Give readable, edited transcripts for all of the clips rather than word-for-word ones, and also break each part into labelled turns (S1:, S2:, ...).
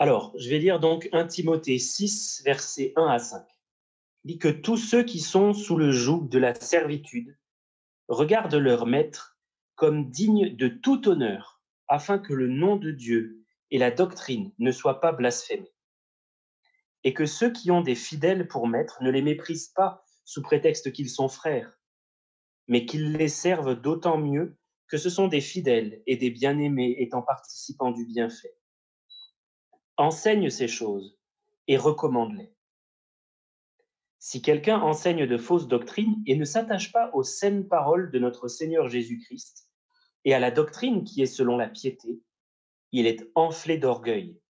S1: Alors, je vais lire donc 1 Timothée 6, versets 1 à 5. Il dit que tous ceux qui sont sous le joug de la servitude regardent leur maître comme digne de tout honneur, afin que le nom de Dieu et la doctrine ne soient pas blasphémés. Et que ceux qui ont des fidèles pour maître ne les méprisent pas sous prétexte qu'ils sont frères, mais qu'ils les servent d'autant mieux que ce sont des fidèles et des bien-aimés étant participants du bienfait. Enseigne ces choses et recommande-les. Si quelqu'un enseigne de fausses doctrines et ne s'attache pas aux saines paroles de notre Seigneur Jésus-Christ et à la doctrine qui est selon la piété, il est enflé d'orgueil.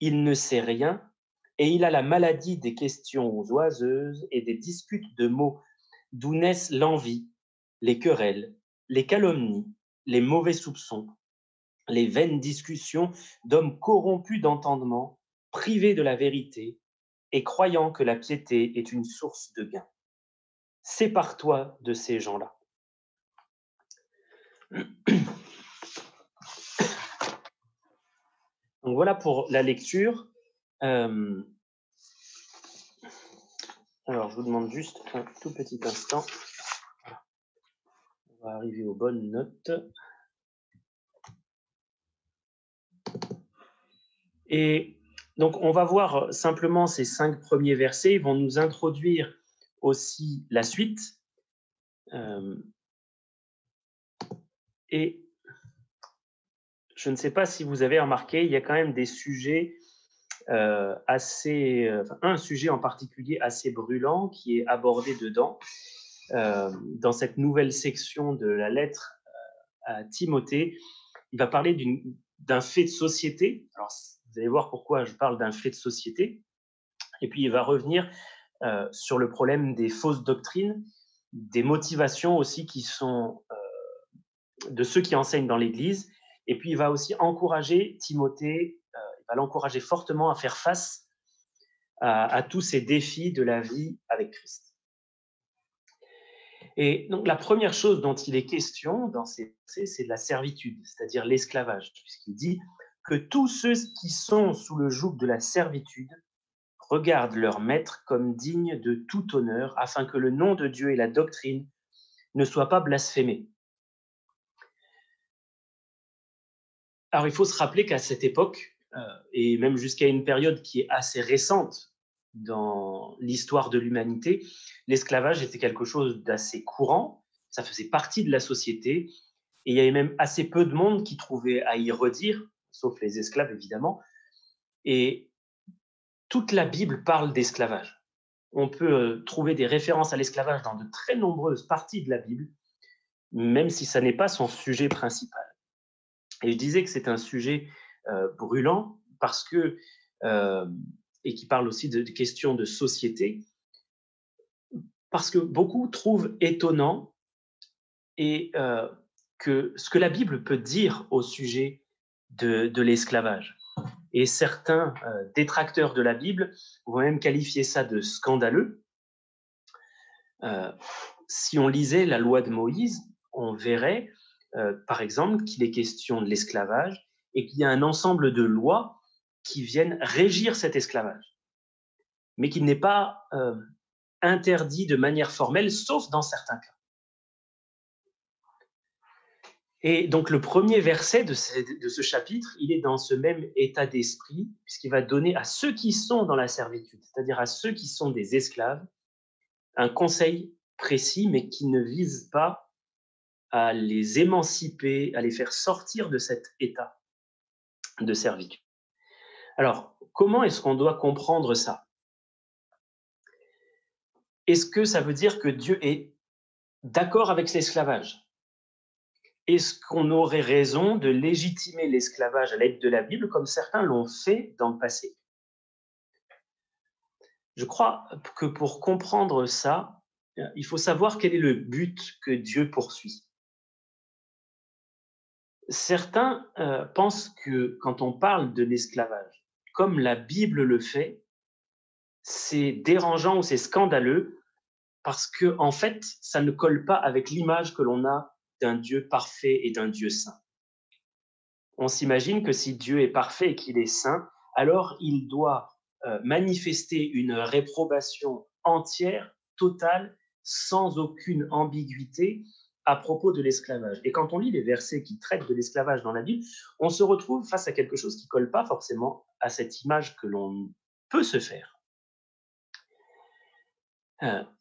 S1: Il ne sait rien et il a la maladie des questions oiseuses et des disputes de mots d'où naissent l'envie, les querelles, les calomnies, les mauvais soupçons, les vaines discussions d'hommes corrompus d'entendement, privés de la vérité et croyant que la piété est une source de gain. Sépare-toi de ces gens-là. Donc voilà pour la lecture. Alors, je vous demande juste un tout petit instant. On va arriver aux bonnes notes. Et donc, on va voir simplement ces 5 premiers versets. Ils vont nous introduire aussi la suite. Et je ne sais pas si vous avez remarqué, il y a quand même des sujets un sujet en particulier assez brûlant qui est abordé dedans, dans cette nouvelle section de la lettre à Timothée. Il va parler d'un fait de société. Alors, vous allez voir pourquoi je parle d'un fait de société. Et puis, il va revenir sur le problème des fausses doctrines, des motivations aussi qui sont de ceux qui enseignent dans l'Église. Et puis, il va aussi encourager Timothée, il va l'encourager fortement à faire face à tous ces défis de la vie avec Christ. Et donc, la première chose dont il est question dans ces versets, c'est de la servitude, c'est-à-dire l'esclavage, puisqu'il dit que tous ceux qui sont sous le joug de la servitude regardent leur maître comme digne de tout honneur, afin que le nom de Dieu et la doctrine ne soient pas blasphémés. Alors, il faut se rappeler qu'à cette époque, et même jusqu'à une période qui est assez récente dans l'histoire de l'humanité, l'esclavage était quelque chose d'assez courant, ça faisait partie de la société, et il y avait même assez peu de monde qui trouvait à y redire, sauf les esclaves évidemment, et toute la Bible parle d'esclavage. On peut trouver des références à l'esclavage dans de très nombreuses parties de la Bible, même si ça n'est pas son sujet principal. Et je disais que c'est un sujet brûlant parce que, et qui parle aussi de questions de société, parce que beaucoup trouvent étonnant et que ce que la Bible peut dire au sujet de l'esclavage. Et certains détracteurs de la Bible vont même qualifier ça de scandaleux. Si on lisait la loi de Moïse, on verrait, par exemple, qu'il est question de l'esclavage et qu'il y a un ensemble de lois qui viennent régir cet esclavage, mais qu'il n'est pas interdit de manière formelle, sauf dans certains cas. Et donc le premier verset de ce chapitre, il est dans ce même état d'esprit, puisqu'il va donner à ceux qui sont dans la servitude, c'est-à-dire à ceux qui sont des esclaves, un conseil précis, mais qui ne vise pas à les émanciper, à les faire sortir de cet état de servitude. Alors, comment est-ce qu'on doit comprendre ça? Est-ce que ça veut dire que Dieu est d'accord avec l'esclavage? Est-ce qu'on aurait raison de légitimer l'esclavage à l'aide de la Bible comme certains l'ont fait dans le passé? Je crois que pour comprendre ça, il faut savoir quel est le but que Dieu poursuit. Certains pensent que quand on parle de l'esclavage, comme la Bible le fait, c'est dérangeant ou c'est scandaleux parce que en fait, ça ne colle pas avec l'image que l'on a d'un Dieu parfait et d'un Dieu saint. On s'imagine que si Dieu est parfait et qu'il est saint, alors il doit manifester une réprobation entière, totale, sans aucune ambiguïté à propos de l'esclavage. Et quand on lit les versets qui traitent de l'esclavage dans la Bible, on se retrouve face à quelque chose qui ne colle pas forcément à cette image que l'on peut se faire.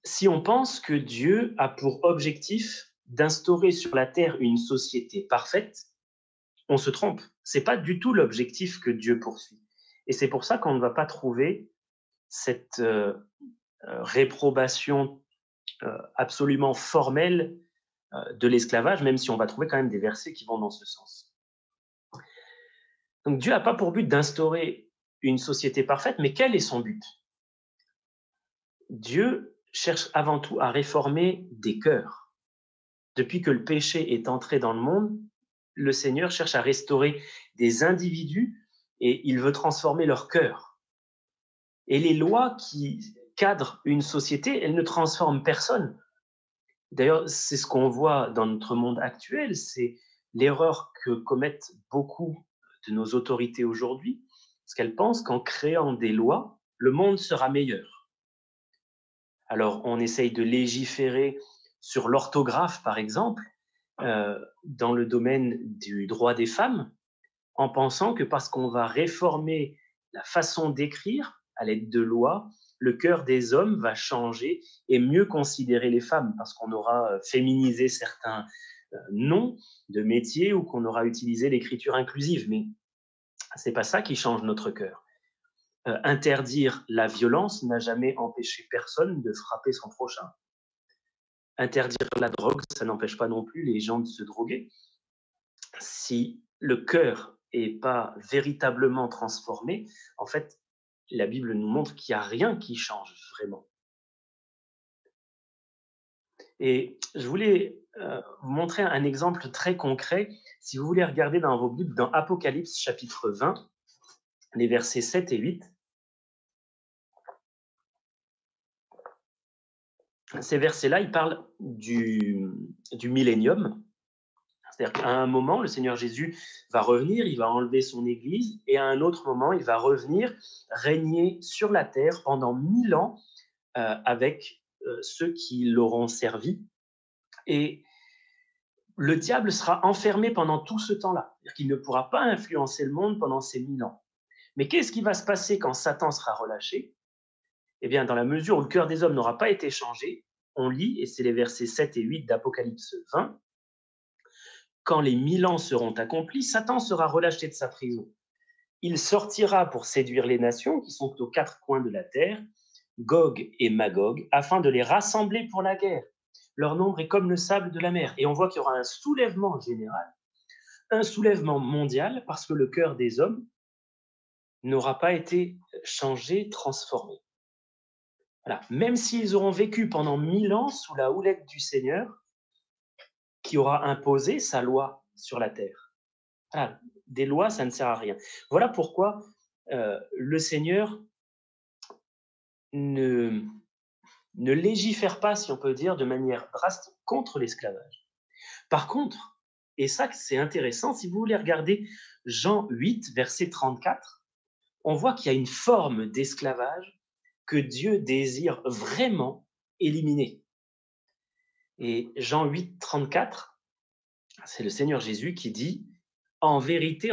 S1: Si on pense que Dieu a pour objectif d'instaurer sur la terre une société parfaite, on se trompe. Ce n'est pas du tout l'objectif que Dieu poursuit. Et c'est pour ça qu'on ne va pas trouver cette réprobation absolument formelle de l'esclavage, même si on va trouver quand même des versets qui vont dans ce sens. Donc Dieu n'a pas pour but d'instaurer une société parfaite, mais quel est son but? Dieu cherche avant tout à réformer des cœurs. Depuis que le péché est entré dans le monde, le Seigneur cherche à restaurer des individus et il veut transformer leur cœur. Et les lois qui cadrent une société, elles ne transforment personne. D'ailleurs, c'est ce qu'on voit dans notre monde actuel, c'est l'erreur que commettent beaucoup de nos autorités aujourd'hui, parce qu'elles pensent qu'en créant des lois, le monde sera meilleur. Alors, on essaye de légiférer sur l'orthographe, par exemple, dans le domaine du droit des femmes, en pensant que parce qu'on va réformer la façon d'écrire à l'aide de lois, le cœur des hommes va changer et mieux considérer les femmes, parce qu'on aura féminisé certains noms de métiers ou qu'on aura utilisé l'écriture inclusive. Mais ce n'est pas ça qui change notre cœur. Interdire la violence n'a jamais empêché personne de frapper son prochain. Interdire la drogue, ça n'empêche pas non plus les gens de se droguer. Si le cœur n'est pas véritablement transformé, en fait, la Bible nous montre qu'il n'y a rien qui change vraiment. Et je voulais vous montrer un exemple très concret. Si vous voulez regarder dans vos Bibles, dans Apocalypse chapitre 20, les versets 7 et 8, ces versets-là, ils parlent du millénium. C'est-à-dire qu'à un moment, le Seigneur Jésus va revenir, il va enlever son Église, et à un autre moment, il va revenir régner sur la terre pendant 1000 ans avec ceux qui l'auront servi. Et le diable sera enfermé pendant tout ce temps-là. C'est-à-dire qu'il ne pourra pas influencer le monde pendant ces 1000 ans. Mais qu'est-ce qui va se passer quand Satan sera relâché? Eh bien, dans la mesure où le cœur des hommes n'aura pas été changé, on lit, et c'est les versets 7 et 8 d'Apocalypse 20, quand les 1000 ans seront accomplis, Satan sera relâché de sa prison. Il sortira pour séduire les nations qui sont aux quatre coins de la terre, Gog et Magog, afin de les rassembler pour la guerre. Leur nombre est comme le sable de la mer. Et on voit qu'il y aura un soulèvement général, un soulèvement mondial, parce que le cœur des hommes n'aura pas été changé, transformé. Voilà. Même s'ils auront vécu pendant 1000 ans sous la houlette du Seigneur, qui aura imposé sa loi sur la terre. Voilà. Des lois, ça ne sert à rien. Voilà pourquoi le Seigneur ne légifère pas, si on peut dire, de manière drastique contre l'esclavage. Par contre, et ça c'est intéressant, si vous voulez regarder Jean 8, verset 34, on voit qu'il y a une forme d'esclavage que Dieu désire vraiment éliminer. Et Jean 8, 34, c'est le Seigneur Jésus qui dit « En vérité,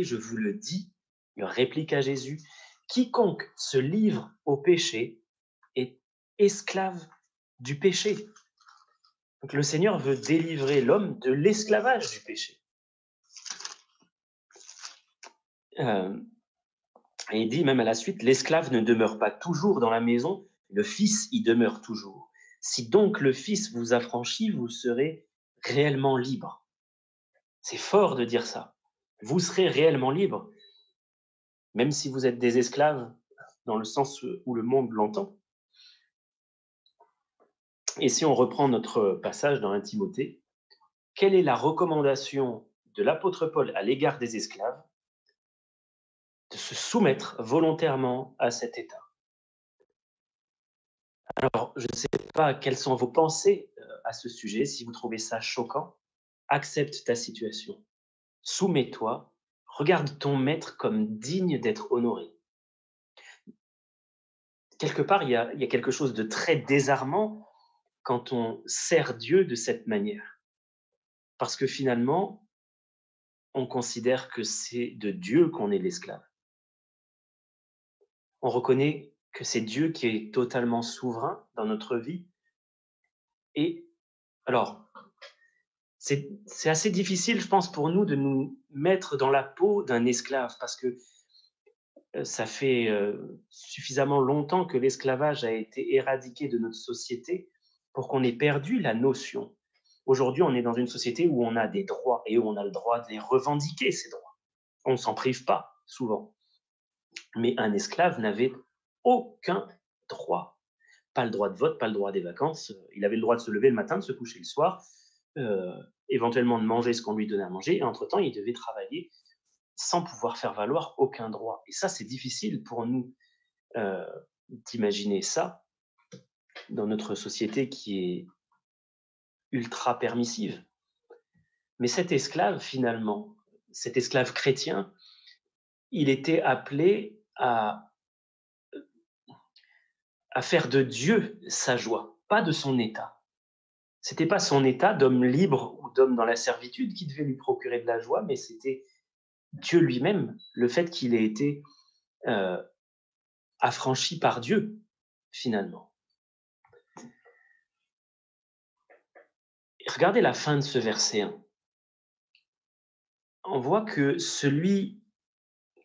S1: je vous le dis », il réplique à Jésus, « quiconque se livre au péché est esclave du péché. » Donc le Seigneur veut délivrer l'homme de l'esclavage du péché. Et il dit même à la suite, l'esclave ne demeure pas toujours dans la maison, le Fils y demeure toujours. Si donc le Fils vous affranchit, vous serez réellement libre. C'est fort de dire ça. Vous serez réellement libre, même si vous êtes des esclaves, dans le sens où le monde l'entend. Et si on reprend notre passage dans 1 Timothée, quelle est la recommandation de l'apôtre Paul à l'égard des esclaves? De se soumettre volontairement à cet état. Alors, je ne sais pas quelles sont vos pensées à ce sujet. Si vous trouvez ça choquant, accepte ta situation. Soumets-toi Regarde ton maître comme digne d'être honoré. Quelque part, il y a quelque chose de très désarmant quand on sert Dieu de cette manière. Parce que finalement, on considère que c'est de Dieu qu'on est l'esclave. On reconnaît que c'est Dieu qui est totalement souverain dans notre vie. Et alors, c'est assez difficile, je pense, pour nous de nous mettre dans la peau d'un esclave parce que ça fait suffisamment longtemps que l'esclavage a été éradiqué de notre société pour qu'on ait perdu la notion. Aujourd'hui, on est dans une société où on a des droits et où on a le droit de les revendiquer, ces droits. On ne s'en prive pas, souvent. Mais un esclave n'avait aucun droit. Pas le droit de vote, pas le droit des vacances. Il avait le droit de se lever le matin, de se coucher le soir, éventuellement de manger ce qu'on lui donnait à manger, et entre-temps, il devait travailler sans pouvoir faire valoir aucun droit. Et ça, c'est difficile pour nous d'imaginer ça dans notre société qui est ultra permissive. Mais cet esclave, finalement, cet esclave chrétien, il était appelé à faire de Dieu sa joie, pas de son état. C'était pas son état d'homme libre ou d'homme dans la servitude qui devait lui procurer de la joie, mais c'était Dieu lui-même, le fait qu'il ait été affranchi par Dieu, finalement. Et regardez la fin de ce verset 1. On voit que celui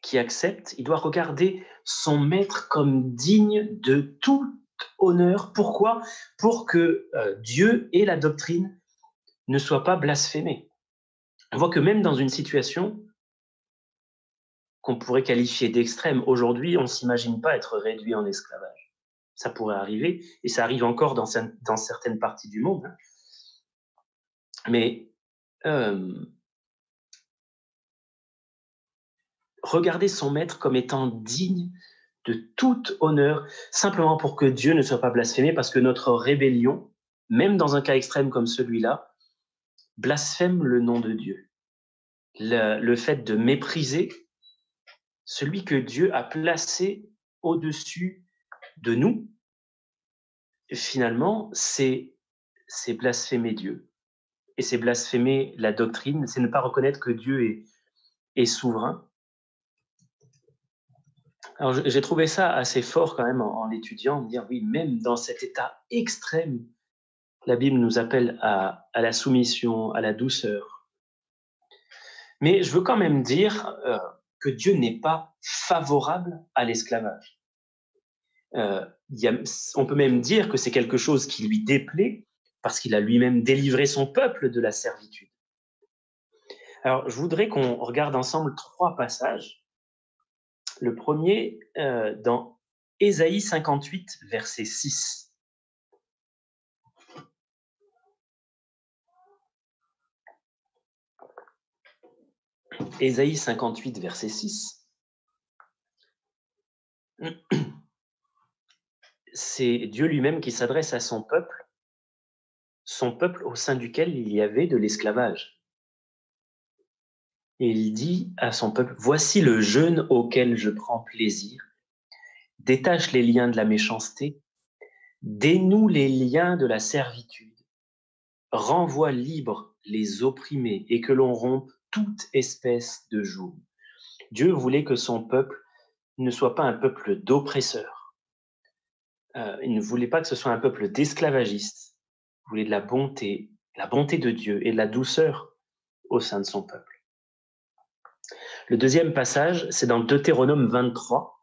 S1: qui accepte, il doit regarder son maître comme digne de tout honneur. Pourquoi? Pour que Dieu et la doctrine ne soient pas blasphémés. On voit que même dans une situation qu'on pourrait qualifier d'extrême, aujourd'hui, on ne s'imagine pas être réduit en esclavage. Ça pourrait arriver, et ça arrive encore dans certaines parties du monde. Mais regarder son maître comme étant digne de tout honneur, simplement pour que Dieu ne soit pas blasphémé, parce que notre rébellion, même dans un cas extrême comme celui-là, blasphème le nom de Dieu. Le fait de mépriser celui que Dieu a placé au-dessus de nous, finalement, c'est blasphémer Dieu. Et c'est blasphémer la doctrine, c'est ne pas reconnaître que Dieu est souverain. Alors, j'ai trouvé ça assez fort quand même en l'étudiant, de dire oui, même dans cet état extrême, la Bible nous appelle à la soumission, à la douceur. Mais je veux quand même dire que Dieu n'est pas favorable à l'esclavage. On peut même dire que c'est quelque chose qui lui déplaît parce qu'il a lui-même délivré son peuple de la servitude. Alors, je voudrais qu'on regarde ensemble 3 passages. Le premier, dans Ésaïe 58, verset 6. Ésaïe 58, verset 6. C'est Dieu lui-même qui s'adresse à son peuple au sein duquel il y avait de l'esclavage. Et il dit à son peuple, « Voici le jeûne auquel je prends plaisir. Détache les liens de la méchanceté, dénoue les liens de la servitude, renvoie libres les opprimés et que l'on rompe toute espèce de joug. » Dieu voulait que son peuple ne soit pas un peuple d'oppresseurs. Il ne voulait pas que ce soit un peuple d'esclavagistes. Il voulait de la bonté de Dieu et de la douceur au sein de son peuple. Le deuxième passage, c'est dans Deutéronome 23.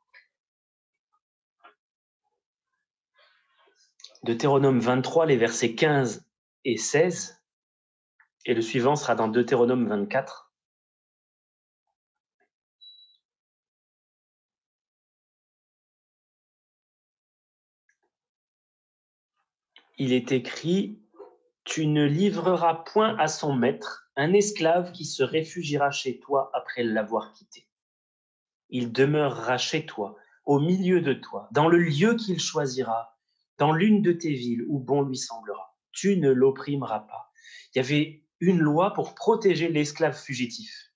S1: Deutéronome 23, les versets 15 et 16. Et le suivant sera dans Deutéronome 24. Il est écrit « Tu ne livreras point à son maître un esclave qui se réfugiera chez toi après l'avoir quitté. Il demeurera chez toi, au milieu de toi, dans le lieu qu'il choisira, dans l'une de tes villes où bon lui semblera. Tu ne l'opprimeras pas. » Il y avait une loi pour protéger l'esclave fugitif.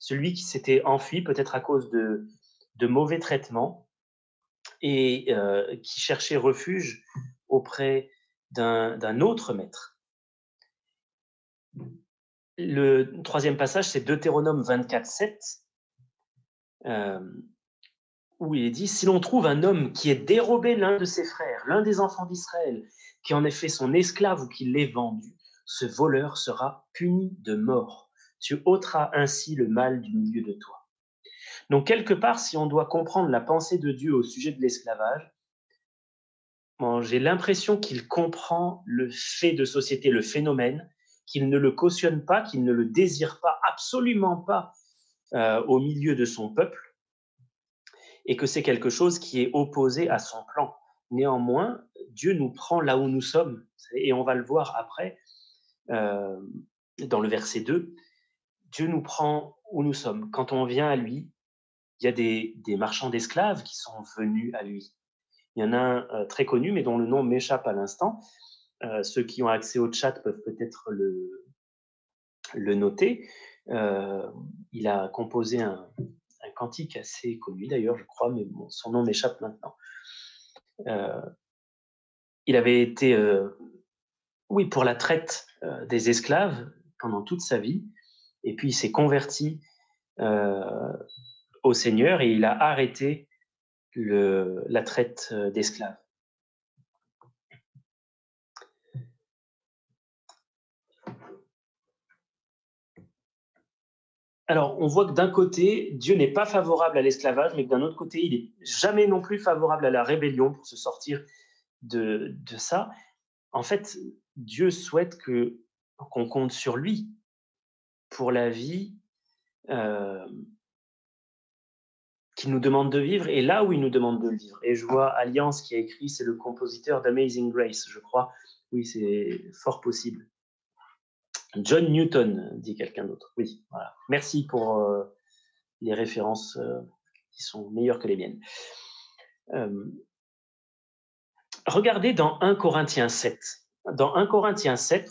S1: celui qui s'était enfui peut-être à cause de mauvais traitements et qui cherchait refuge auprès d'un autre maître. Le troisième passage, c'est Deutéronome 24, 7, où il est dit « Si l'on trouve un homme qui ait dérobé l'un de ses frères, l'un des enfants d'Israël, qui en ait fait son esclave ou qui l'ait vendu, ce voleur sera puni de mort. Tu ôteras ainsi le mal du milieu de toi. » Donc, quelque part, si on doit comprendre la pensée de Dieu au sujet de l'esclavage, bon, j'ai l'impression qu'il comprend le fait de société, le phénomène, qu'il ne le cautionne pas, qu'il ne le désire pas, absolument pas au milieu de son peuple, et que c'est quelque chose qui est opposé à son plan. Néanmoins, Dieu nous prend là où nous sommes, et on va le voir après, dans le verset 2, Dieu nous prend où nous sommes. Quand on vient à lui, il y a des marchands d'esclaves qui sont venus à lui. Il y en a un très connu, mais dont le nom m'échappe à l'instant. Ceux qui ont accès au chat peuvent peut-être le noter. Il a composé un cantique assez connu d'ailleurs, je crois, mais bon, son nom m'échappe maintenant. Il avait été, oui, pour la traite des esclaves pendant toute sa vie, et puis il s'est converti au Seigneur et il a arrêté la traite d'esclaves. Alors, on voit que d'un côté, Dieu n'est pas favorable à l'esclavage, mais que d'un autre côté, il n'est jamais non plus favorable à la rébellion pour se sortir de ça. En fait, Dieu souhaite qu'on compte sur lui pour la vie qu'il nous demande de vivre et là où il nous demande de le vivre. Et je vois Alliance qui a écrit, c'est le compositeur d'Amazing Grace, je crois. Oui, c'est fort possible. John Newton, dit quelqu'un d'autre. Oui, voilà. Merci pour les références qui sont meilleures que les miennes. Regardez dans 1 Corinthiens 7. Dans 1 Corinthiens 7,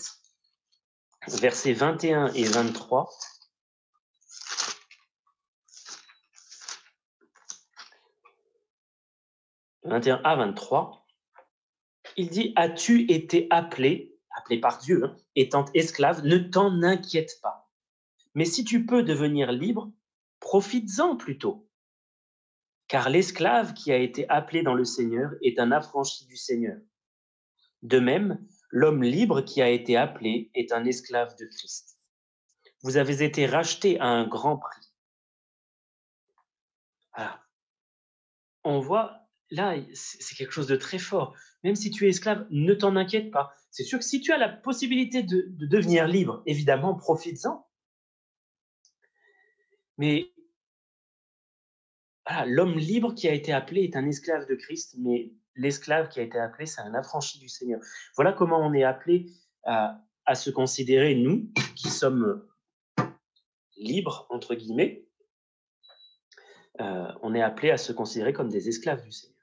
S1: versets 21 et 23, « 21 à 23, il dit « As-tu été appelé par Dieu, hein, étant esclave, ne t'en inquiète pas. Mais si tu peux devenir libre, profites-en plutôt. Car l'esclave qui a été appelé dans le Seigneur est un affranchi du Seigneur. De même, l'homme libre qui a été appelé est un esclave de Christ. Vous avez été rachetés à un grand prix. » Voilà. On voit, là, c'est quelque chose de très fort. Même si tu es esclave, ne t'en inquiète pas. C'est sûr que si tu as la possibilité de devenir libre, évidemment, profites-en. Mais voilà, l'homme libre qui a été appelé est un esclave de Christ, mais l'esclave qui a été appelé, c'est un affranchi du Seigneur. Voilà comment on est appelé à se considérer, nous, qui sommes libres, entre guillemets, on est appelé à se considérer comme des esclaves du Seigneur.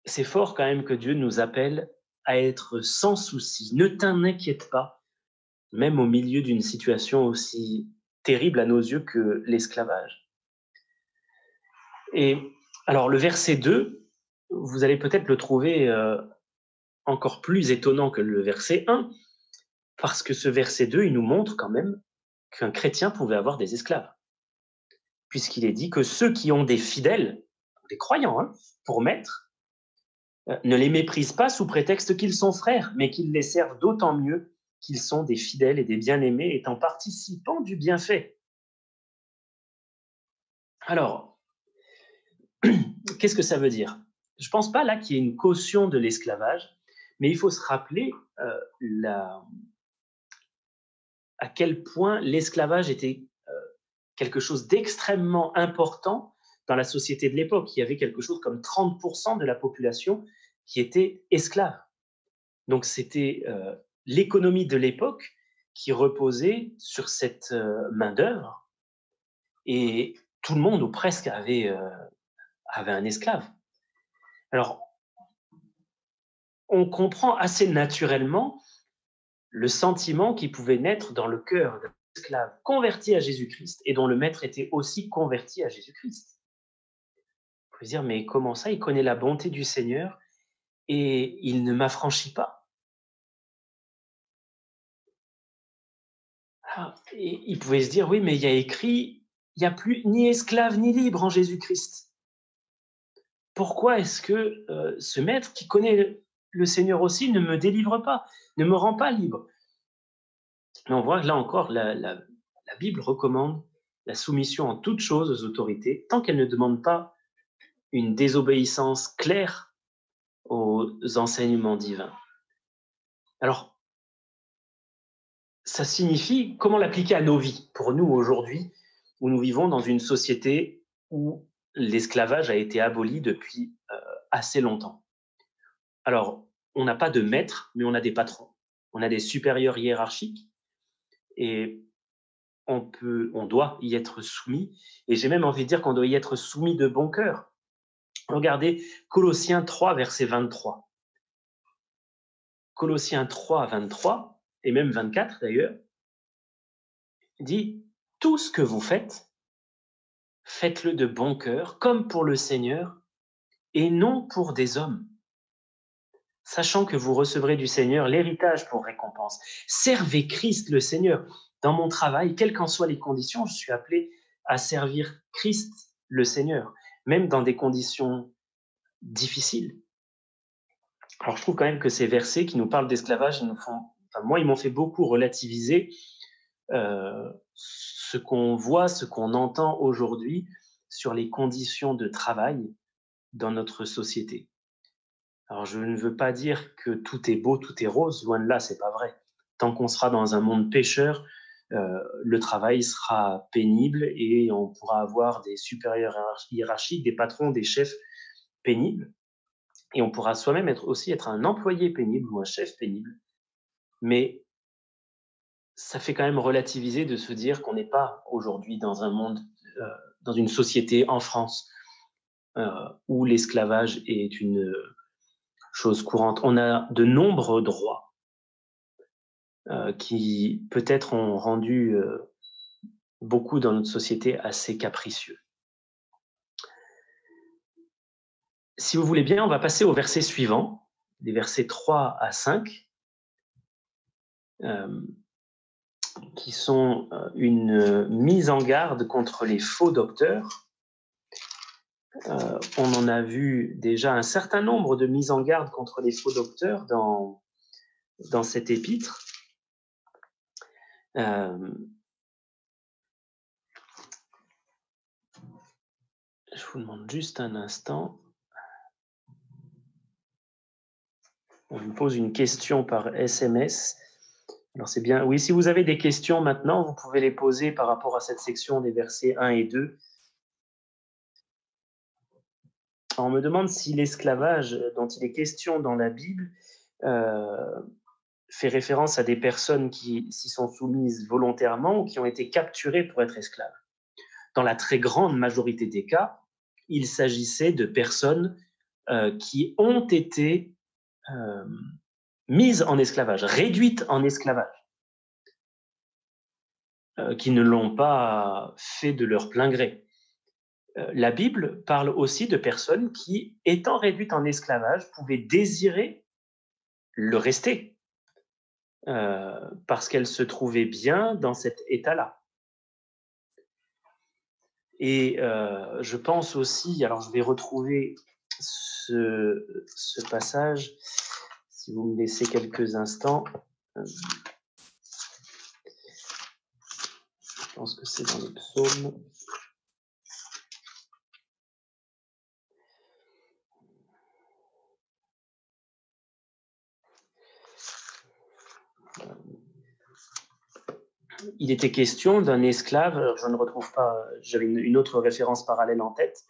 S1: C'est fort quand même que Dieu nous appelle à être sans souci. Ne t'en inquiète pas, même au milieu d'une situation aussi terrible à nos yeux que l'esclavage. Et alors le verset 2, vous allez peut-être le trouver encore plus étonnant que le verset 1, parce que ce verset 2, il nous montre quand même qu'un chrétien pouvait avoir des esclaves. Puisqu'il est dit que ceux qui ont des fidèles, des croyants, hein, pour maître, ne les méprisent pas sous prétexte qu'ils sont frères, mais qu'ils les servent d'autant mieux qu'ils sont des fidèles et des bien-aimés, étant participants du bienfait. Alors, qu'est-ce que ça veut dire? Je ne pense pas là qu'il y ait une caution de l'esclavage, mais il faut se rappeler à quel point l'esclavage était quelque chose d'extrêmement important dans la société de l'époque. Il y avait quelque chose comme 30% de la population qui était esclave. Donc c'était l'économie de l'époque qui reposait sur cette main-d'œuvre, et tout le monde, ou presque, avait un esclave. Alors, on comprend assez naturellement le sentiment qui pouvait naître dans le cœur esclave converti à Jésus-Christ et dont le maître était aussi converti à Jésus-Christ. Vous pouvez dire, mais comment ça, il connaît la bonté du Seigneur et il ne m'affranchit pas? Et il pouvait se dire, oui, mais il y a écrit, il n'y a plus ni esclave ni libre en Jésus-Christ. Pourquoi est-ce que ce maître qui connaît le Seigneur aussi ne me délivre pas, ne me rend pas libre? Mais on voit que là encore, la Bible recommande la soumission en toutes choses aux autorités, tant qu'elles ne demandent pas une désobéissance claire aux enseignements divins. Alors, ça signifie comment l'appliquer à nos vies, pour nous aujourd'hui, où nous vivons dans une société où l'esclavage a été aboli depuis assez longtemps. Alors, on n'a pas de maître, mais on a des patrons. On a des supérieurs hiérarchiques et on doit y être soumis. Et j'ai même envie de dire qu'on doit y être soumis de bon cœur. Regardez Colossiens 3, verset 23. Colossiens 3, 23, et même 24 d'ailleurs, dit « Tout ce que vous faites, faites-le de bon cœur, comme pour le Seigneur, et non pour des hommes, sachant que vous recevrez du Seigneur l'héritage pour récompense. Servez Christ le Seigneur. Dans mon travail, quelles qu'en soient les conditions, je suis appelé à servir Christ le Seigneur, même dans des conditions difficiles. » Alors je trouve quand même que ces versets qui nous parlent d'esclavage, ils m'ont fait beaucoup relativiser ce qu'on voit, ce qu'on entend aujourd'hui sur les conditions de travail dans notre société. Alors, je ne veux pas dire que tout est beau, tout est rose, loin de là, c'est pas vrai. Tant qu'on sera dans un monde pécheur, le travail sera pénible et on pourra avoir des supérieurs hiérarchiques, des patrons, des chefs pénibles. Et on pourra soi-même être un employé pénible ou un chef pénible. Mais ça fait quand même relativiser de se dire qu'on n'est pas aujourd'hui dans un monde, dans une société en France, où l'esclavage est une chose courante. On a de nombreux droits qui peut-être ont rendu beaucoup dans notre société assez capricieux. Si vous voulez bien, on va passer au verset suivant, des versets 3 à 5, qui sont une mise en garde contre les faux docteurs. On en a vu déjà un certain nombre de mises en garde contre les faux docteurs dans cet épître. Je vous demande juste un instant. On me pose une question par SMS. Alors c'est bien. Oui, si vous avez des questions maintenant, vous pouvez les poser par rapport à cette section des versets 1 et 2. Alors, on me demande si l'esclavage dont il est question dans la Bible fait référence à des personnes qui s'y sont soumises volontairement ou qui ont été capturées pour être esclaves. Dans la très grande majorité des cas, il s'agissait de personnes qui ont été mises en esclavage, réduites en esclavage, qui ne l'ont pas fait de leur plein gré. La Bible parle aussi de personnes qui, étant réduites en esclavage, pouvaient désirer le rester, parce qu'elles se trouvaient bien dans cet état-là. Et je pense aussi, alors je vais retrouver ce passage, si vous me laissez quelques instants. Je pense que c'est dans les psaumes. Il était question d'un esclave, alors je ne retrouve pas, j'avais une autre référence parallèle en tête.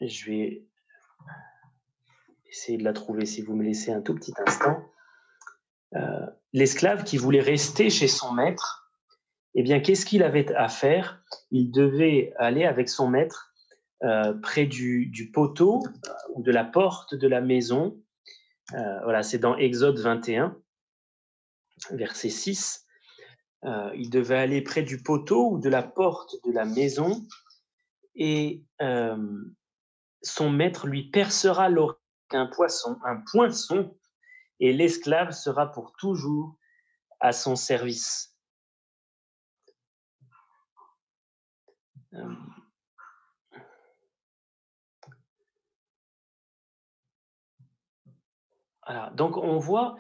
S1: Je vais essayer de la trouver si vous me laissez un tout petit instant. L'esclave qui voulait rester chez son maître, eh bien, qu'est-ce qu'il avait à faire? Il devait aller avec son maître près du poteau ou de la porte de la maison. Voilà, c'est dans Exode 21, verset 6. Il devait aller près du poteau ou de la porte de la maison et son maître lui percera l'oreille avec un poinçon, et l'esclave sera pour toujours à son service. Voilà. Donc on voit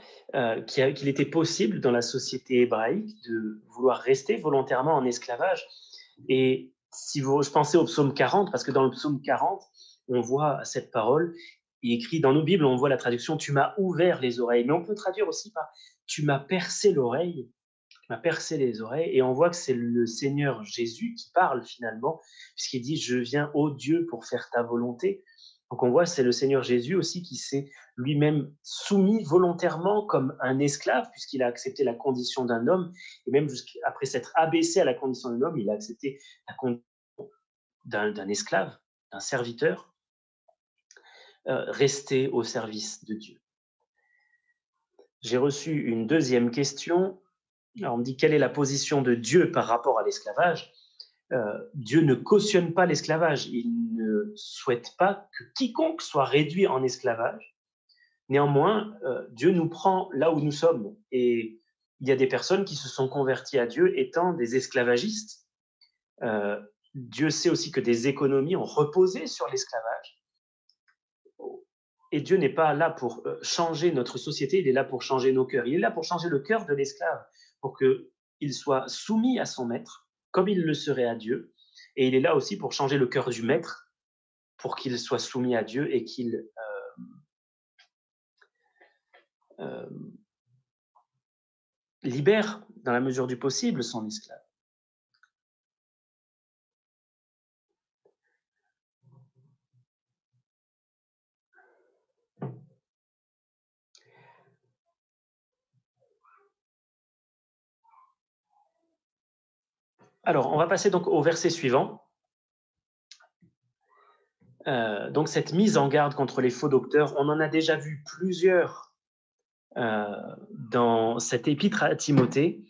S1: qu'il était possible dans la société hébraïque de vouloir rester volontairement en esclavage. Et si je pensais au psaume 40, parce que dans le psaume 40, on voit cette parole, il est écrit dans nos Bibles, on voit la traduction « tu m'as ouvert les oreilles », mais on peut traduire aussi par « tu m'as percé l'oreille », tu m'as percé les oreilles, et on voit que c'est le Seigneur Jésus qui parle finalement, puisqu'il dit « je viens, ô Dieu, pour faire ta volonté ». Donc on voit c'est le Seigneur Jésus aussi qui s'est lui-même soumis volontairement comme un esclave, puisqu'il a accepté la condition d'un homme, et même après s'être abaissé à la condition d'un homme, il a accepté la condition d'un esclave, d'un serviteur, resté au service de Dieu. J'ai reçu une deuxième question. Alors, on me dit quelle est la position de Dieu par rapport à l'esclavage. Dieu ne cautionne pas l'esclavage. Il ne souhaite pas que quiconque soit réduit en esclavage. Néanmoins, Dieu nous prend là où nous sommes. Et il y a des personnes qui se sont converties à Dieu étant des esclavagistes. Dieu sait aussi que des économies ont reposé sur l'esclavage. Et Dieu n'est pas là pour changer notre société, il est là pour changer nos cœurs. Il est là pour changer le cœur de l'esclave, pour qu'il soit soumis à son maître, comme il le serait à Dieu. Et il est là aussi pour changer le cœur du maître, pour qu'il soit soumis à Dieu et qu'il libère, dans la mesure du possible, son esclave. Alors, on va passer donc au verset suivant. Donc, cette mise en garde contre les faux docteurs, on en a déjà vu plusieurs dans cette épître à Timothée.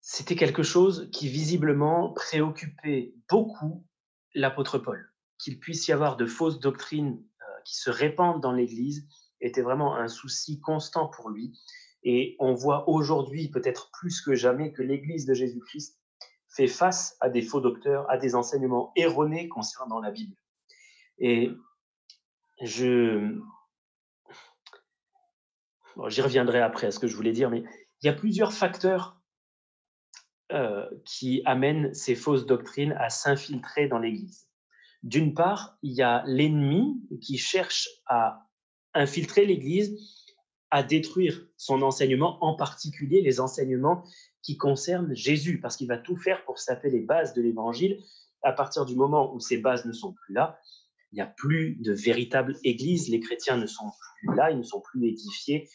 S1: C'était quelque chose qui visiblement préoccupait beaucoup l'apôtre Paul. Qu'il puisse y avoir de fausses doctrines qui se répandent dans l'Église était vraiment un souci constant pour lui. Et on voit aujourd'hui, peut-être plus que jamais, que l'Église de Jésus-Christ fait face à des faux docteurs, à des enseignements erronés concernant la Bible. Et j'y reviendrai après à ce que je voulais dire, mais il y a plusieurs facteurs qui amènent ces fausses doctrines à s'infiltrer dans l'Église. D'une part, il y a l'ennemi qui cherche à infiltrer l'Église, à détruire son enseignement, en particulier les enseignements qui concernent Jésus, parce qu'il va tout faire pour saper les bases de l'Évangile. À partir du moment où ces bases ne sont plus là, il n'y a plus de véritable Église, les chrétiens ne sont plus là, ils ne sont plus édifiés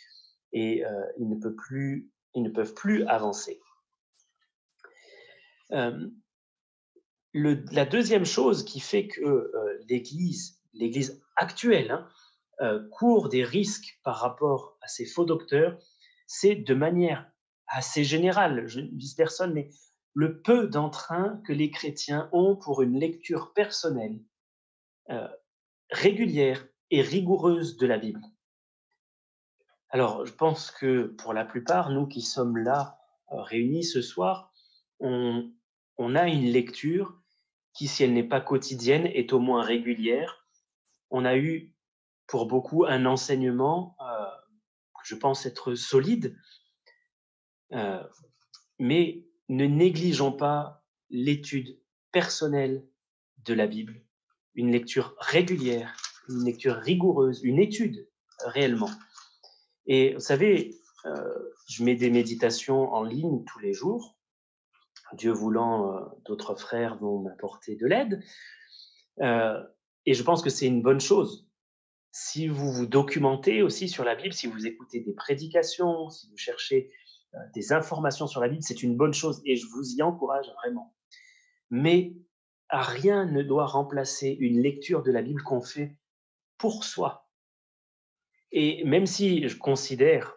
S1: et ils ne peuvent plus avancer. La deuxième chose qui fait que l'Église actuelle court des risques par rapport à ces faux docteurs, c'est de manière assez générale, je ne vise personne, mais le peu d'entrain que les chrétiens ont pour une lecture personnelle, régulière et rigoureuse de la Bible. Alors, je pense que pour la plupart, nous qui sommes là, réunis ce soir, on a une lecture qui, si elle n'est pas quotidienne, est au moins régulière. On a eu, pour beaucoup, un enseignement que je pense être solide, mais ne négligeons pas l'étude personnelle de la Bible, une lecture régulière, une lecture rigoureuse, une étude réellement. Et vous savez, je mets des méditations en ligne tous les jours. Dieu voulant, d'autres frères vont m'apporter de l'aide. Et je pense que c'est une bonne chose. Si vous vous documentez aussi sur la Bible, si vous écoutez des prédications, si vous cherchez des informations sur la Bible, c'est une bonne chose et je vous y encourage vraiment. Mais rien ne doit remplacer une lecture de la Bible qu'on fait pour soi. Et même si je considère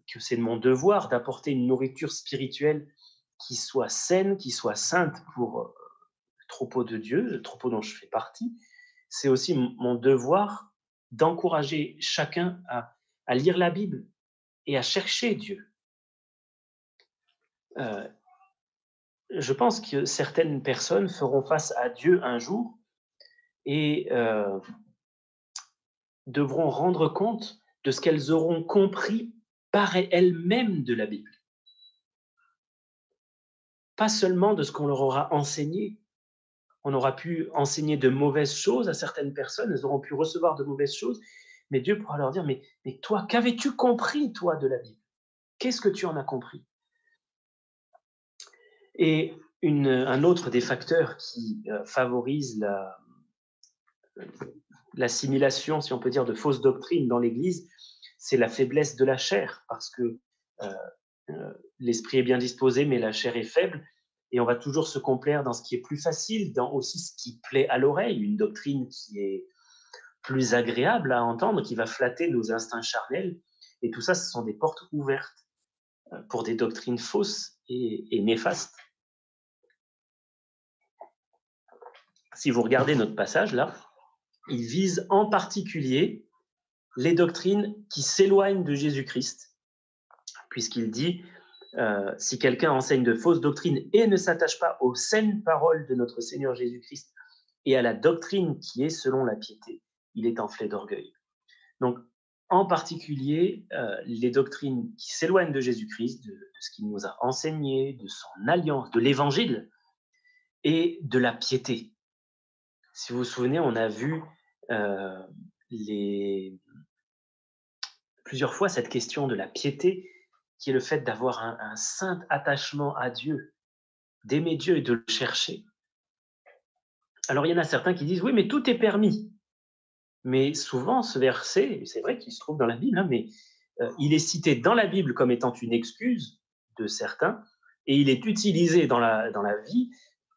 S1: que c'est de mon devoir d'apporter une nourriture spirituelle qui soit saine, qui soit sainte pour le troupeau de Dieu, le troupeau dont je fais partie. C'est aussi mon devoir d'encourager chacun à lire la Bible et à chercher Dieu. Je pense que certaines personnes feront face à Dieu un jour et devront rendre compte de ce qu'elles auront compris par elles-mêmes de la Bible. Pas seulement de ce qu'on leur aura enseigné. On aura pu enseigner de mauvaises choses à certaines personnes, elles auront pu recevoir de mauvaises choses, mais Dieu pourra leur dire, mais toi, qu'avais-tu compris, toi, de la Bible? Qu'est-ce que tu en as compris? Et un autre des facteurs qui favorise l'assimilation, si on peut dire, de fausses doctrines dans l'Église, c'est la faiblesse de la chair, parce que l'esprit est bien disposé, mais la chair est faible, et on va toujours se complaire dans ce qui est plus facile, dans aussi ce qui plaît à l'oreille, une doctrine qui est plus agréable à entendre, qui va flatter nos instincts charnels, et tout ça, ce sont des portes ouvertes pour des doctrines fausses et néfastes. Si vous regardez notre passage là, il vise en particulier les doctrines qui s'éloignent de Jésus-Christ, puisqu'il dit si quelqu'un enseigne de fausses doctrines et ne s'attache pas aux saines paroles de notre Seigneur Jésus-Christ et à la doctrine qui est selon la piété, il est enflé d'orgueil. Donc, en particulier, les doctrines qui s'éloignent de Jésus-Christ, de ce qu'il nous a enseigné, de son alliance, de l'évangile et de la piété. Si vous vous souvenez, on a vu plusieurs fois cette question de la piété, qui est le fait d'avoir un saint attachement à Dieu, d'aimer Dieu et de le chercher. Alors, il y en a certains qui disent, oui, mais tout est permis. Mais souvent, ce verset, c'est vrai qu'il se trouve dans la Bible, hein, mais il est cité dans la Bible comme étant une excuse de certains, et il est utilisé dans la vie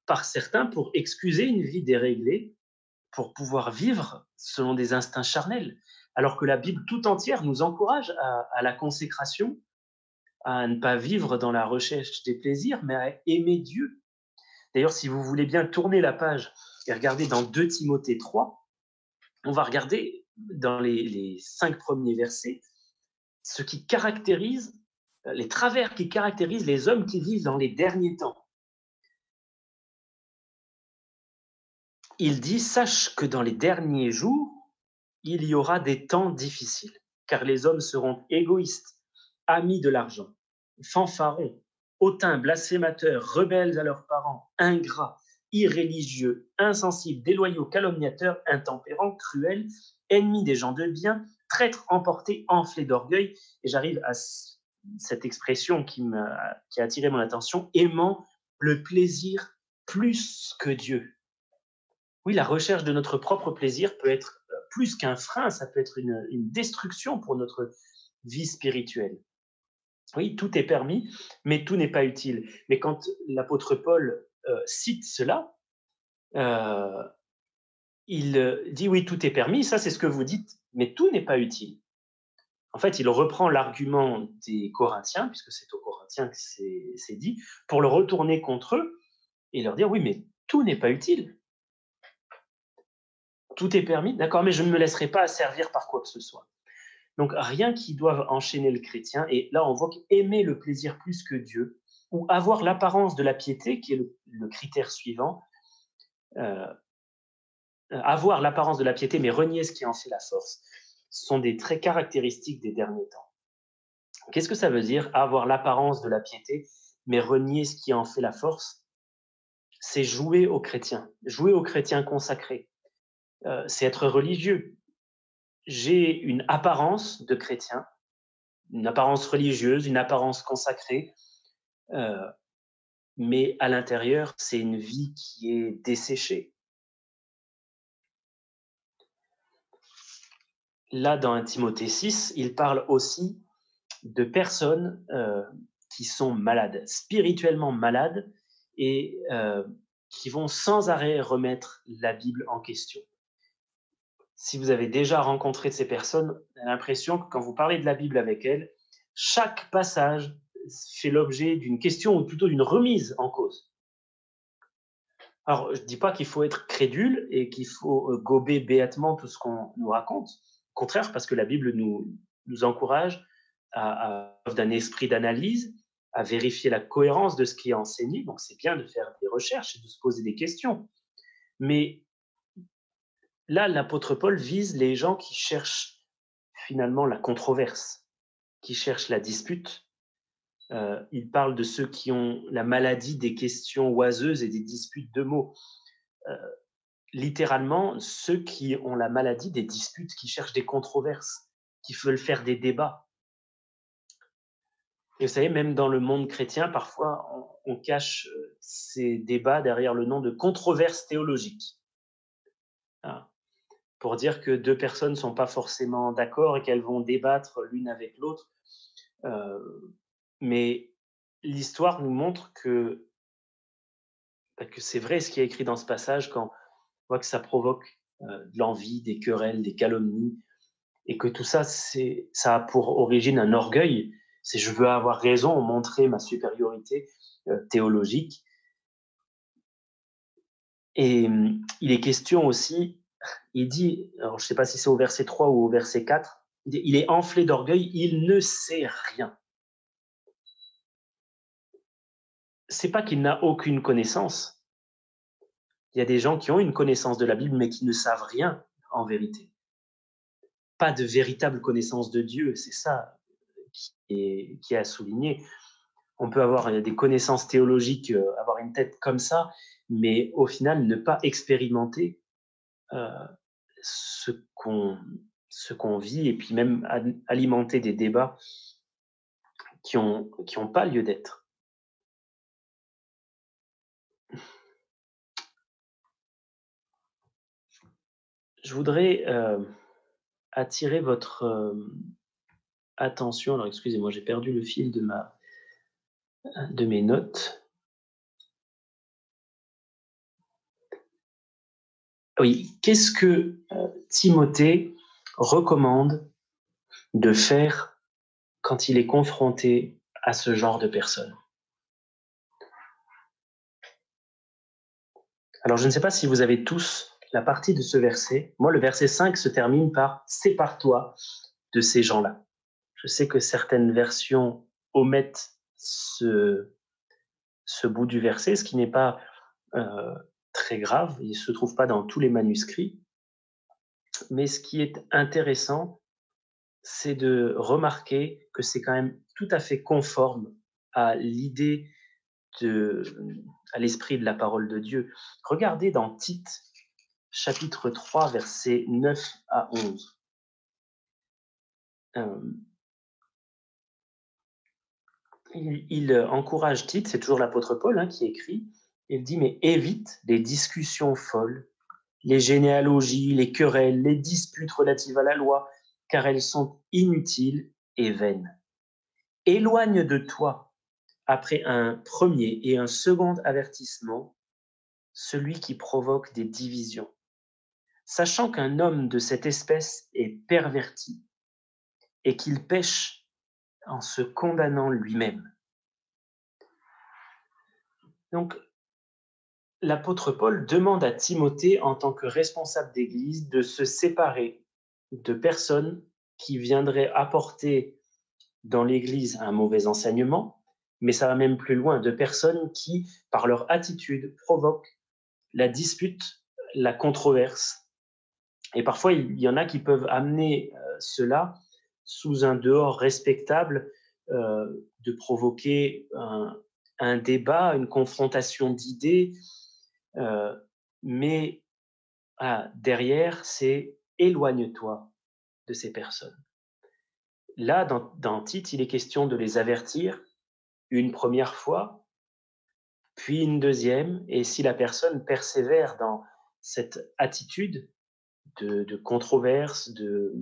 S1: par certains pour excuser une vie déréglée, pour pouvoir vivre selon des instincts charnels, alors que la Bible tout entière nous encourage à la consécration, à ne pas vivre dans la recherche des plaisirs, mais à aimer Dieu. D'ailleurs, si vous voulez bien tourner la page et regarder dans 2 Timothée 3, on va regarder dans les 5 premiers versets ce qui caractérise, les travers qui caractérisent les hommes qui vivent dans les derniers temps. Il dit, sache que dans les derniers jours, il y aura des temps difficiles, car les hommes seront égoïstes, amis de l'argent, fanfarons, hautains, blasphémateurs, rebelles à leurs parents, ingrats, irréligieux, insensibles, déloyaux, calomniateurs, intempérants, cruels, ennemis des gens de bien, traîtres, emportés, enflés d'orgueil. Et j'arrive à cette expression qui a attiré mon attention, aimant le plaisir plus que Dieu. Oui, la recherche de notre propre plaisir peut être plus qu'un frein, ça peut être une destruction pour notre vie spirituelle. Oui, tout est permis, mais tout n'est pas utile. Mais quand l'apôtre Paul cite cela, il dit oui, tout est permis, ça c'est ce que vous dites, mais tout n'est pas utile. En fait, il reprend l'argument des Corinthiens, puisque c'est aux Corinthiens que c'est dit, pour le retourner contre eux et leur dire oui, mais tout n'est pas utile. Tout est permis, d'accord, mais je ne me laisserai pas asservir par quoi que ce soit. Donc, rien qui doive enchaîner le chrétien. Et là, on voit qu'aimer le plaisir plus que Dieu, ou avoir l'apparence de la piété, qui est le critère suivant, avoir l'apparence de la piété, mais renier ce qui en fait la force, sont des traits caractéristiques des derniers temps. Qu'est-ce que ça veut dire, avoir l'apparence de la piété, mais renier ce qui en fait la force? C'est jouer aux chrétiens consacrés. C'est être religieux. J'ai une apparence de chrétien, une apparence religieuse, une apparence consacrée, mais à l'intérieur, c'est une vie qui est desséchée. Là, dans 1 Timothée 6, il parle aussi de personnes qui sont malades, spirituellement malades, et qui vont sans arrêt remettre la Bible en question. Si vous avez déjà rencontré ces personnes, on a l'impression que quand vous parlez de la Bible avec elles, chaque passage fait l'objet d'une question ou plutôt d'une remise en cause. Alors, je ne dis pas qu'il faut être crédule et qu'il faut gober béatement tout ce qu'on nous raconte. Au contraire, parce que la Bible nous encourage à d'un esprit d'analyse, à vérifier la cohérence de ce qui est enseigné. Donc, c'est bien de faire des recherches et de se poser des questions. Mais là, l'apôtre Paul vise les gens qui cherchent finalement la controverse, qui cherchent la dispute. Il parle de ceux qui ont la maladie des questions oiseuses et des disputes de mots. Littéralement, ceux qui ont la maladie des disputes, qui cherchent des controverses, qui veulent faire des débats. Et vous savez, même dans le monde chrétien, parfois, on cache ces débats derrière le nom de controverses théologiques. Hein, pour dire que deux personnes ne sont pas forcément d'accord et qu'elles vont débattre l'une avec l'autre. Mais l'histoire nous montre que c'est vrai ce qui est écrit dans ce passage quand on voit que ça provoque de l'envie, des querelles, des calomnies, et que tout ça, ça a pour origine un orgueil. C'est je veux avoir raison, montrer ma supériorité théologique. Et il est question aussi, il dit, alors je ne sais pas si c'est au verset 3 ou au verset 4, il est enflé d'orgueil, il ne sait rien. C'est pas qu'il n'a aucune connaissance. Il y a des gens qui ont une connaissance de la Bible, mais qui ne savent rien en vérité. Pas de véritable connaissance de Dieu, c'est ça qui est à souligner. On peut avoir des connaissances théologiques, avoir une tête comme ça, mais au final ne pas expérimenter ce qu'on vit, et puis même alimenter des débats qui ont pas lieu d'être. Je voudrais attirer votre attention. Alors excusez-moi, j'ai perdu le fil de mes notes. Oui, qu'est-ce que Timothée recommande de faire quand il est confronté à ce genre de personnes? Alors, je ne sais pas si vous avez tous la partie de ce verset. Moi, le verset 5 se termine par « Sépare-toi de ces gens-là ». Je sais que certaines versions omettent ce bout du verset, ce qui n'est pas très grave. Il ne se trouve pas dans tous les manuscrits. Mais ce qui est intéressant, c'est de remarquer que c'est quand même tout à fait conforme à l'idée à l'esprit de la parole de Dieu. Regardez dans Tite, chapitre 3, versets 9 à 11. Il encourage Tite, c'est toujours l'apôtre Paul qui écrit, il dit « Mais évite les discussions folles, les généalogies, les querelles, les disputes relatives à la loi, car elles sont inutiles et vaines. Éloigne de toi, après un premier et un second avertissement, celui qui provoque des divisions, sachant qu'un homme de cette espèce est perverti et qu'il pêche en se condamnant lui-même. » Donc, l'apôtre Paul demande à Timothée, en tant que responsable d'église, de se séparer de personnes qui viendraient apporter dans l'église un mauvais enseignement, mais ça va même plus loin, de personnes qui, par leur attitude, provoquent la dispute, la controverse. Et parfois, il y en a qui peuvent amener cela sous un dehors respectable, de provoquer un débat, une confrontation d'idées, mais derrière, c'est éloigne-toi de ces personnes. Là, dans Tite, il est question de les avertir une première fois, puis une deuxième, et si la personne persévère dans cette attitude de controverse, de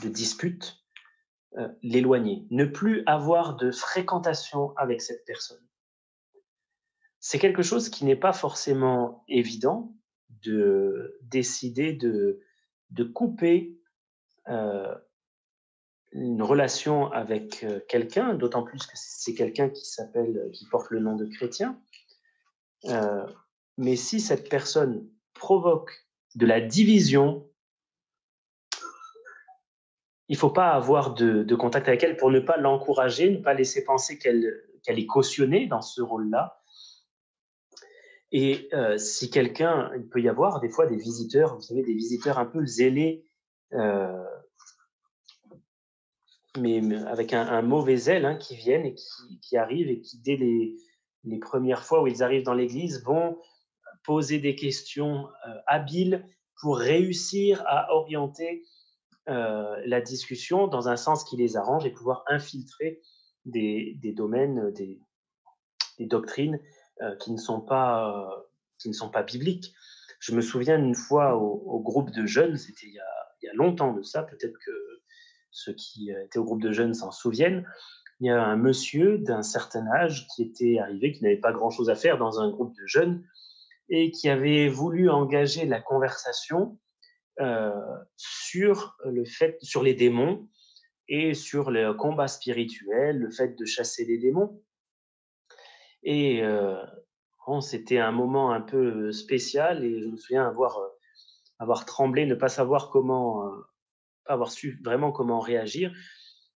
S1: dispute, l'éloigner, ne plus avoir de fréquentation avec cette personne. C'est quelque chose qui n'est pas forcément évident, de décider de couper une relation avec quelqu'un, d'autant plus que c'est quelqu'un qui porte le nom de chrétien. Mais si cette personne provoque de la division, il ne faut pas avoir de contact avec elle pour ne pas l'encourager, ne pas laisser penser qu'elle est cautionnée dans ce rôle-là. Et si quelqu'un, il peut y avoir des fois des visiteurs, vous savez, des visiteurs un peu zélés, mais avec un mauvais zèle, hein, qui viennent et qui arrivent et qui, dès les premières fois où ils arrivent dans l'église, vont poser des questions habiles pour réussir à orienter la discussion dans un sens qui les arrange et pouvoir infiltrer des domaines, des doctrines qui ne sont pas bibliques. Je me souviens une fois au groupe de jeunes, c'était il y a longtemps de ça, peut-être que ceux qui étaient au groupe de jeunes s'en souviennent. Il y a un monsieur d'un certain âge qui était arrivé, qui n'avait pas grand-chose à faire dans un groupe de jeunes et qui avait voulu engager la conversation sur les démons et sur le combat spirituel, le fait de chasser les démons. Et bon, c'était un moment un peu spécial et je me souviens avoir tremblé, ne pas savoir pas avoir su vraiment comment réagir.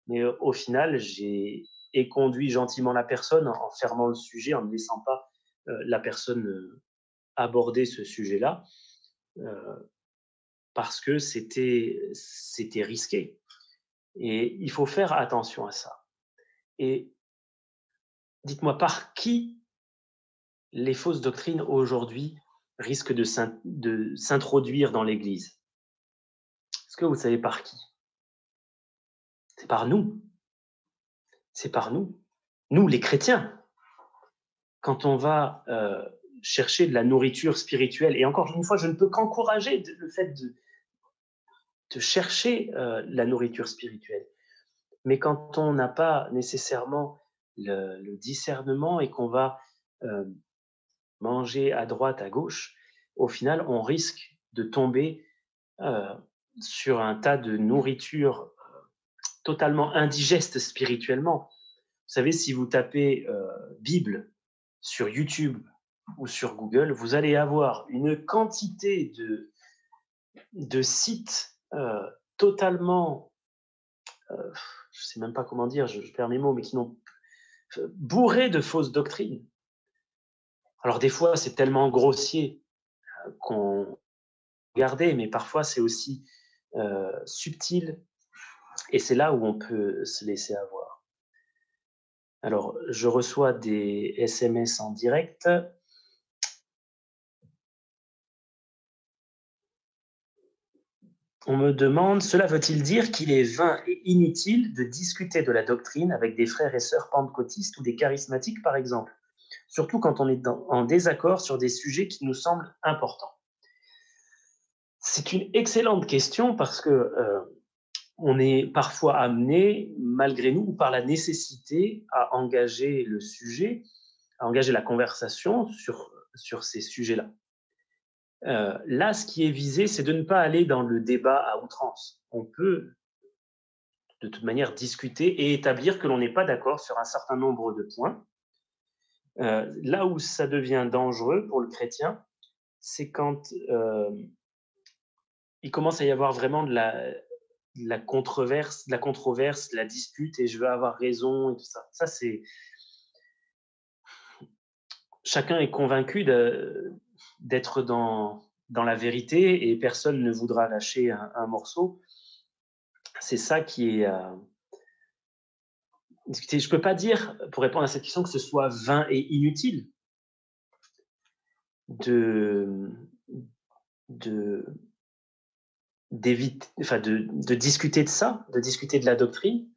S1: Mais au final, j'ai éconduit gentiment la personne en fermant le sujet, en ne laissant pas la personne aborder ce sujet-là, parce que c'était risqué. Et il faut faire attention à ça. Et dites-moi, par qui les fausses doctrines aujourd'hui risquent de s'introduire dans l'Église? Est-ce que vous savez par qui? C'est par nous. C'est par nous. Nous, les chrétiens. Quand on va chercher de la nourriture spirituelle, et encore une fois, je ne peux qu'encourager le fait de chercher la nourriture spirituelle. Mais quand on n'a pas nécessairement le discernement et qu'on va manger à droite, à gauche, au final, on risque de tomber sur un tas de nourriture totalement indigeste spirituellement. Vous savez, si vous tapez Bible sur YouTube ou sur Google, vous allez avoir une quantité de sites totalement, je ne sais même pas comment dire, je perds mes mots, mais qui n'ont bourrés de fausses doctrines. Alors des fois, c'est tellement grossier qu'on regardait, mais parfois c'est aussi subtil, et c'est là où on peut se laisser avoir. Alors, je reçois des SMS en direct. On me demande, cela veut-il dire qu'il est vain et inutile de discuter de la doctrine avec des frères et sœurs pentecôtistes ou des charismatiques, par exemple, surtout quand on est en désaccord sur des sujets qui nous semblent importants? C'est une excellente question parce que on est parfois amené, malgré nous, ou par la nécessité, à engager le sujet, à engager la conversation sur ces sujets-là. Là, ce qui est visé, c'est de ne pas aller dans le débat à outrance. On peut, de toute manière, discuter et établir que l'on n'est pas d'accord sur un certain nombre de points. Là où ça devient dangereux pour le chrétien, c'est quand il commence à y avoir vraiment de la controverse, de la dispute, et je veux avoir raison et tout ça. Ça, c'est chacun est convaincu d'être dans la vérité et personne ne voudra lâcher un morceau. C'est ça qui est discuté. Je ne peux pas dire, pour répondre à cette question, que ce soit vain et inutile de discuter de ça, de discuter de la doctrine.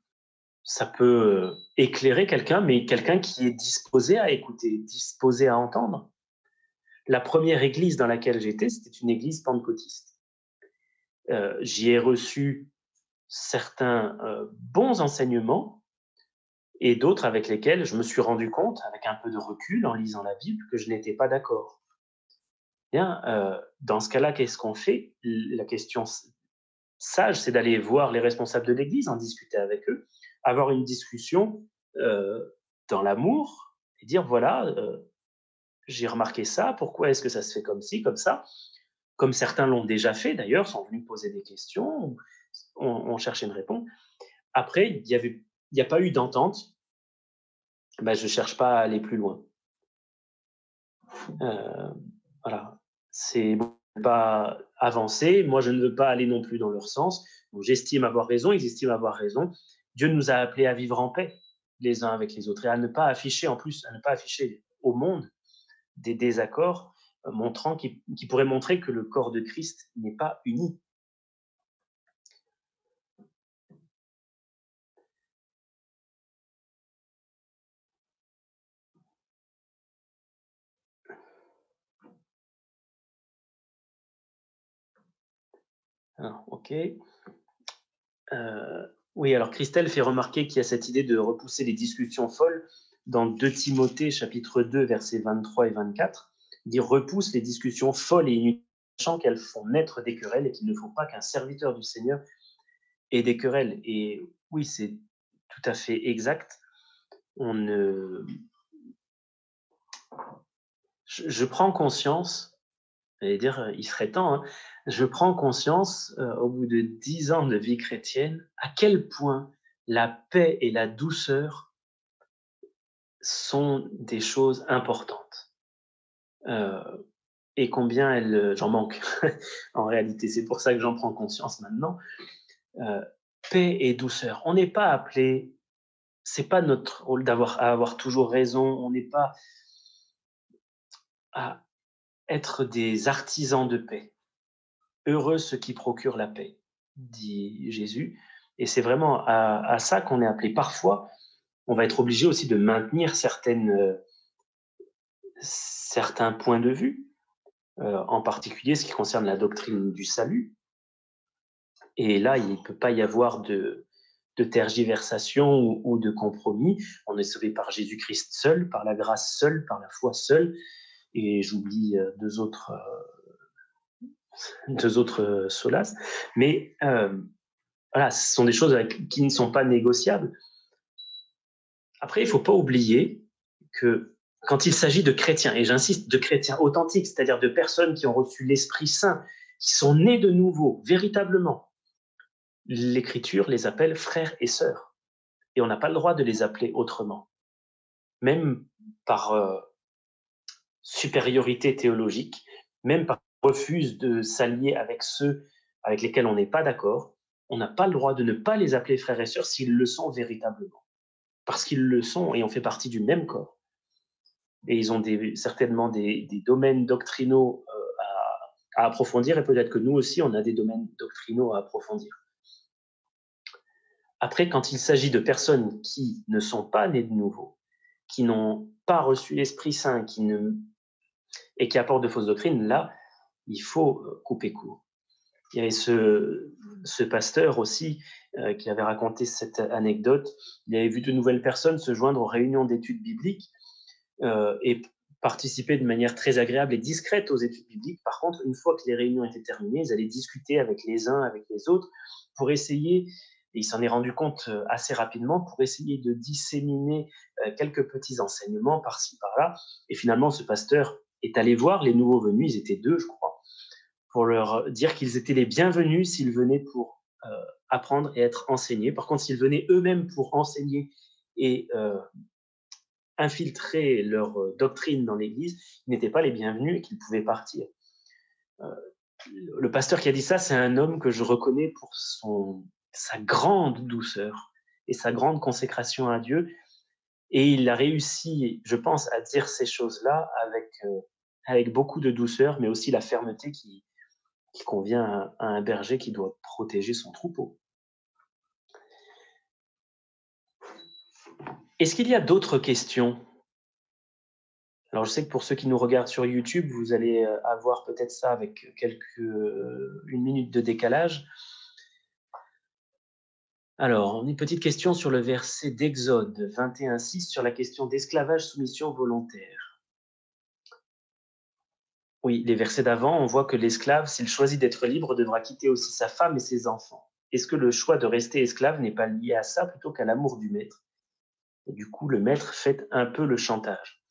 S1: Ça peut éclairer quelqu'un, mais quelqu'un qui est disposé à écouter, disposé à entendre. La première église dans laquelle j'étais, c'était une église pentecôtiste. J'y ai reçu certains bons enseignements et d'autres avec lesquels je me suis rendu compte, avec un peu de recul, en lisant la Bible, que je n'étais pas d'accord. Bien, dans ce cas-là, qu'est-ce qu'on fait? La question sage, c'est d'aller voir les responsables de l'Église, en discuter avec eux, avoir une discussion dans l'amour et dire, voilà, j'ai remarqué ça, pourquoi est-ce que ça se fait comme ci, comme ça, comme certains l'ont déjà fait d'ailleurs, sont venus poser des questions, on cherchait une réponse. Après, il n'y a pas eu d'entente, ben, je ne cherche pas à aller plus loin. Voilà, c'est pas avancer. Moi, je ne veux pas aller non plus dans leur sens. Donc, j'estime avoir raison, ils estiment avoir raison. Dieu nous a appelés à vivre en paix les uns avec les autres et à ne pas afficher, en plus, à ne pas afficher au monde des désaccords montrant qui pourraient montrer que le corps de Christ n'est pas uni. Alors, ok. Oui, alors Christelle fait remarquer qu'il y a cette idée de repousser les discussions folles dans 2 Timothée, chapitre 2, versets 23 et 24. Il dit « Repousse les discussions folles et inutiles, sachant qu'elles font naître des querelles et qu'il ne faut pas qu'un serviteur du Seigneur ait des querelles. » Et oui, c'est tout à fait exact. Je prends conscience, et dire, il serait temps, hein, je prends conscience, au bout de 10 ans de vie chrétienne, à quel point la paix et la douceur sont des choses importantes. Et combien j'en manque en réalité. C'est pour ça que j'en prends conscience maintenant. Paix et douceur. On n'est pas appelé, c'est pas notre rôle à avoir toujours raison. On n'est pas à être des artisans de paix. Heureux ceux qui procurent la paix, dit Jésus. Et c'est vraiment à ça qu'on est appelé. Parfois, on va être obligé aussi de maintenir certains points de vue, en particulier ce qui concerne la doctrine du salut. Et là, il ne peut pas y avoir de tergiversation ou de compromis. On est sauvé par Jésus-Christ seul, par la grâce seule, par la foi seule. Et j'oublie deux autres solaces. Mais voilà, ce sont des choses qui ne sont pas négociables. Après, il ne faut pas oublier que quand il s'agit de chrétiens, et j'insiste, de chrétiens authentiques, c'est-à-dire de personnes qui ont reçu l'Esprit Saint, qui sont nés de nouveau, véritablement, l'Écriture les appelle frères et sœurs. Et on n'a pas le droit de les appeler autrement. Même par supériorité théologique, même par refus de s'allier avec ceux avec lesquels on n'est pas d'accord, on n'a pas le droit de ne pas les appeler frères et sœurs s'ils le sont véritablement. Parce qu'ils le sont et on fait partie du même corps. Et ils ont certainement des domaines doctrinaux à approfondir, et peut-être que nous aussi, on a des domaines doctrinaux à approfondir. Après, quand il s'agit de personnes qui ne sont pas nées de nouveau, qui n'ont pas reçu l'Esprit Saint, et qui apportent de fausses doctrines, là, il faut couper court. Il y avait ce pasteur aussi qui avait raconté cette anecdote. Il avait vu de nouvelles personnes se joindre aux réunions d'études bibliques et participer de manière très agréable et discrète aux études bibliques. Par contre, une fois que les réunions étaient terminées, ils allaient discuter avec les uns, avec les autres, pour essayer, et il s'en est rendu compte assez rapidement, pour essayer de disséminer quelques petits enseignements par-ci, par-là. Et finalement, ce pasteur est allé voir les nouveaux venus, ils étaient 2, je crois, pour leur dire qu'ils étaient les bienvenus s'ils venaient pour apprendre et être enseignés. Par contre, s'ils venaient eux-mêmes pour enseigner et infiltrer leur doctrine dans l'Église, ils n'étaient pas les bienvenus et qu'ils pouvaient partir. Le pasteur qui a dit ça, c'est un homme que je reconnais pour sa grande douceur et sa grande consécration à Dieu. Et il a réussi, je pense, à dire ces choses-là avec beaucoup de douceur, mais aussi la fermeté qui convient à un berger qui doit protéger son troupeau. Est-ce qu'il y a d'autres questions ? Alors, je sais que pour ceux qui nous regardent sur YouTube, vous allez avoir peut-être ça avec une minute de décalage. Alors, une petite question sur le verset d'Exode 21:6 sur la question d'esclavage soumission volontaire. Oui, les versets d'avant, on voit que l'esclave, s'il choisit d'être libre, devra quitter aussi sa femme et ses enfants. Est-ce que le choix de rester esclave n'est pas lié à ça plutôt qu'à l'amour du maître? Et du coup, le maître fait un peu le chantage.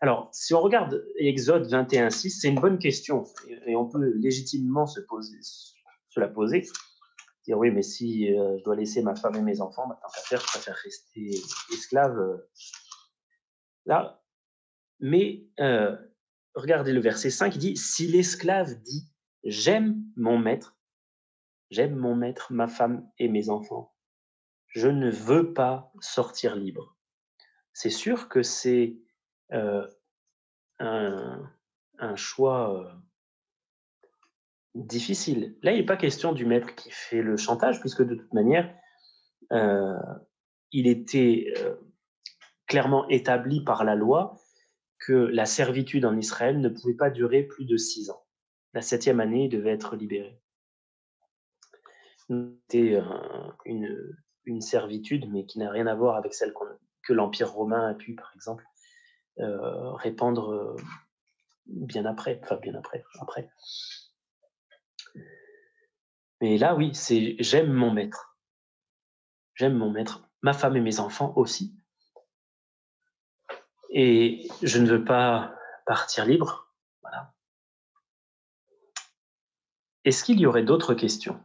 S1: Alors, si on regarde Exode 21:6, c'est une bonne question et on peut légitimement se la poser. Dire oui, mais si je dois laisser ma femme et mes enfants, tant qu'à faire, je préfère rester esclave là. Mais regardez le verset 5, il dit, si l'esclave dit, j'aime mon maître, ma femme et mes enfants, je ne veux pas sortir libre. C'est sûr que c'est un choix difficile. Là, il n'est pas question du maître qui fait le chantage, puisque de toute manière, il était clairement établi par la loi que la servitude en Israël ne pouvait pas durer plus de 6 ans. La 7e année, il devait être libéré. C'était une servitude, mais qui n'a rien à voir avec celle que l'Empire romain a pu, par exemple, répandre bien après. Mais là, oui, c'est j'aime mon maître. J'aime mon maître, ma femme et mes enfants aussi. Et je ne veux pas partir libre. Voilà. Est-ce qu'il y aurait d'autres questions?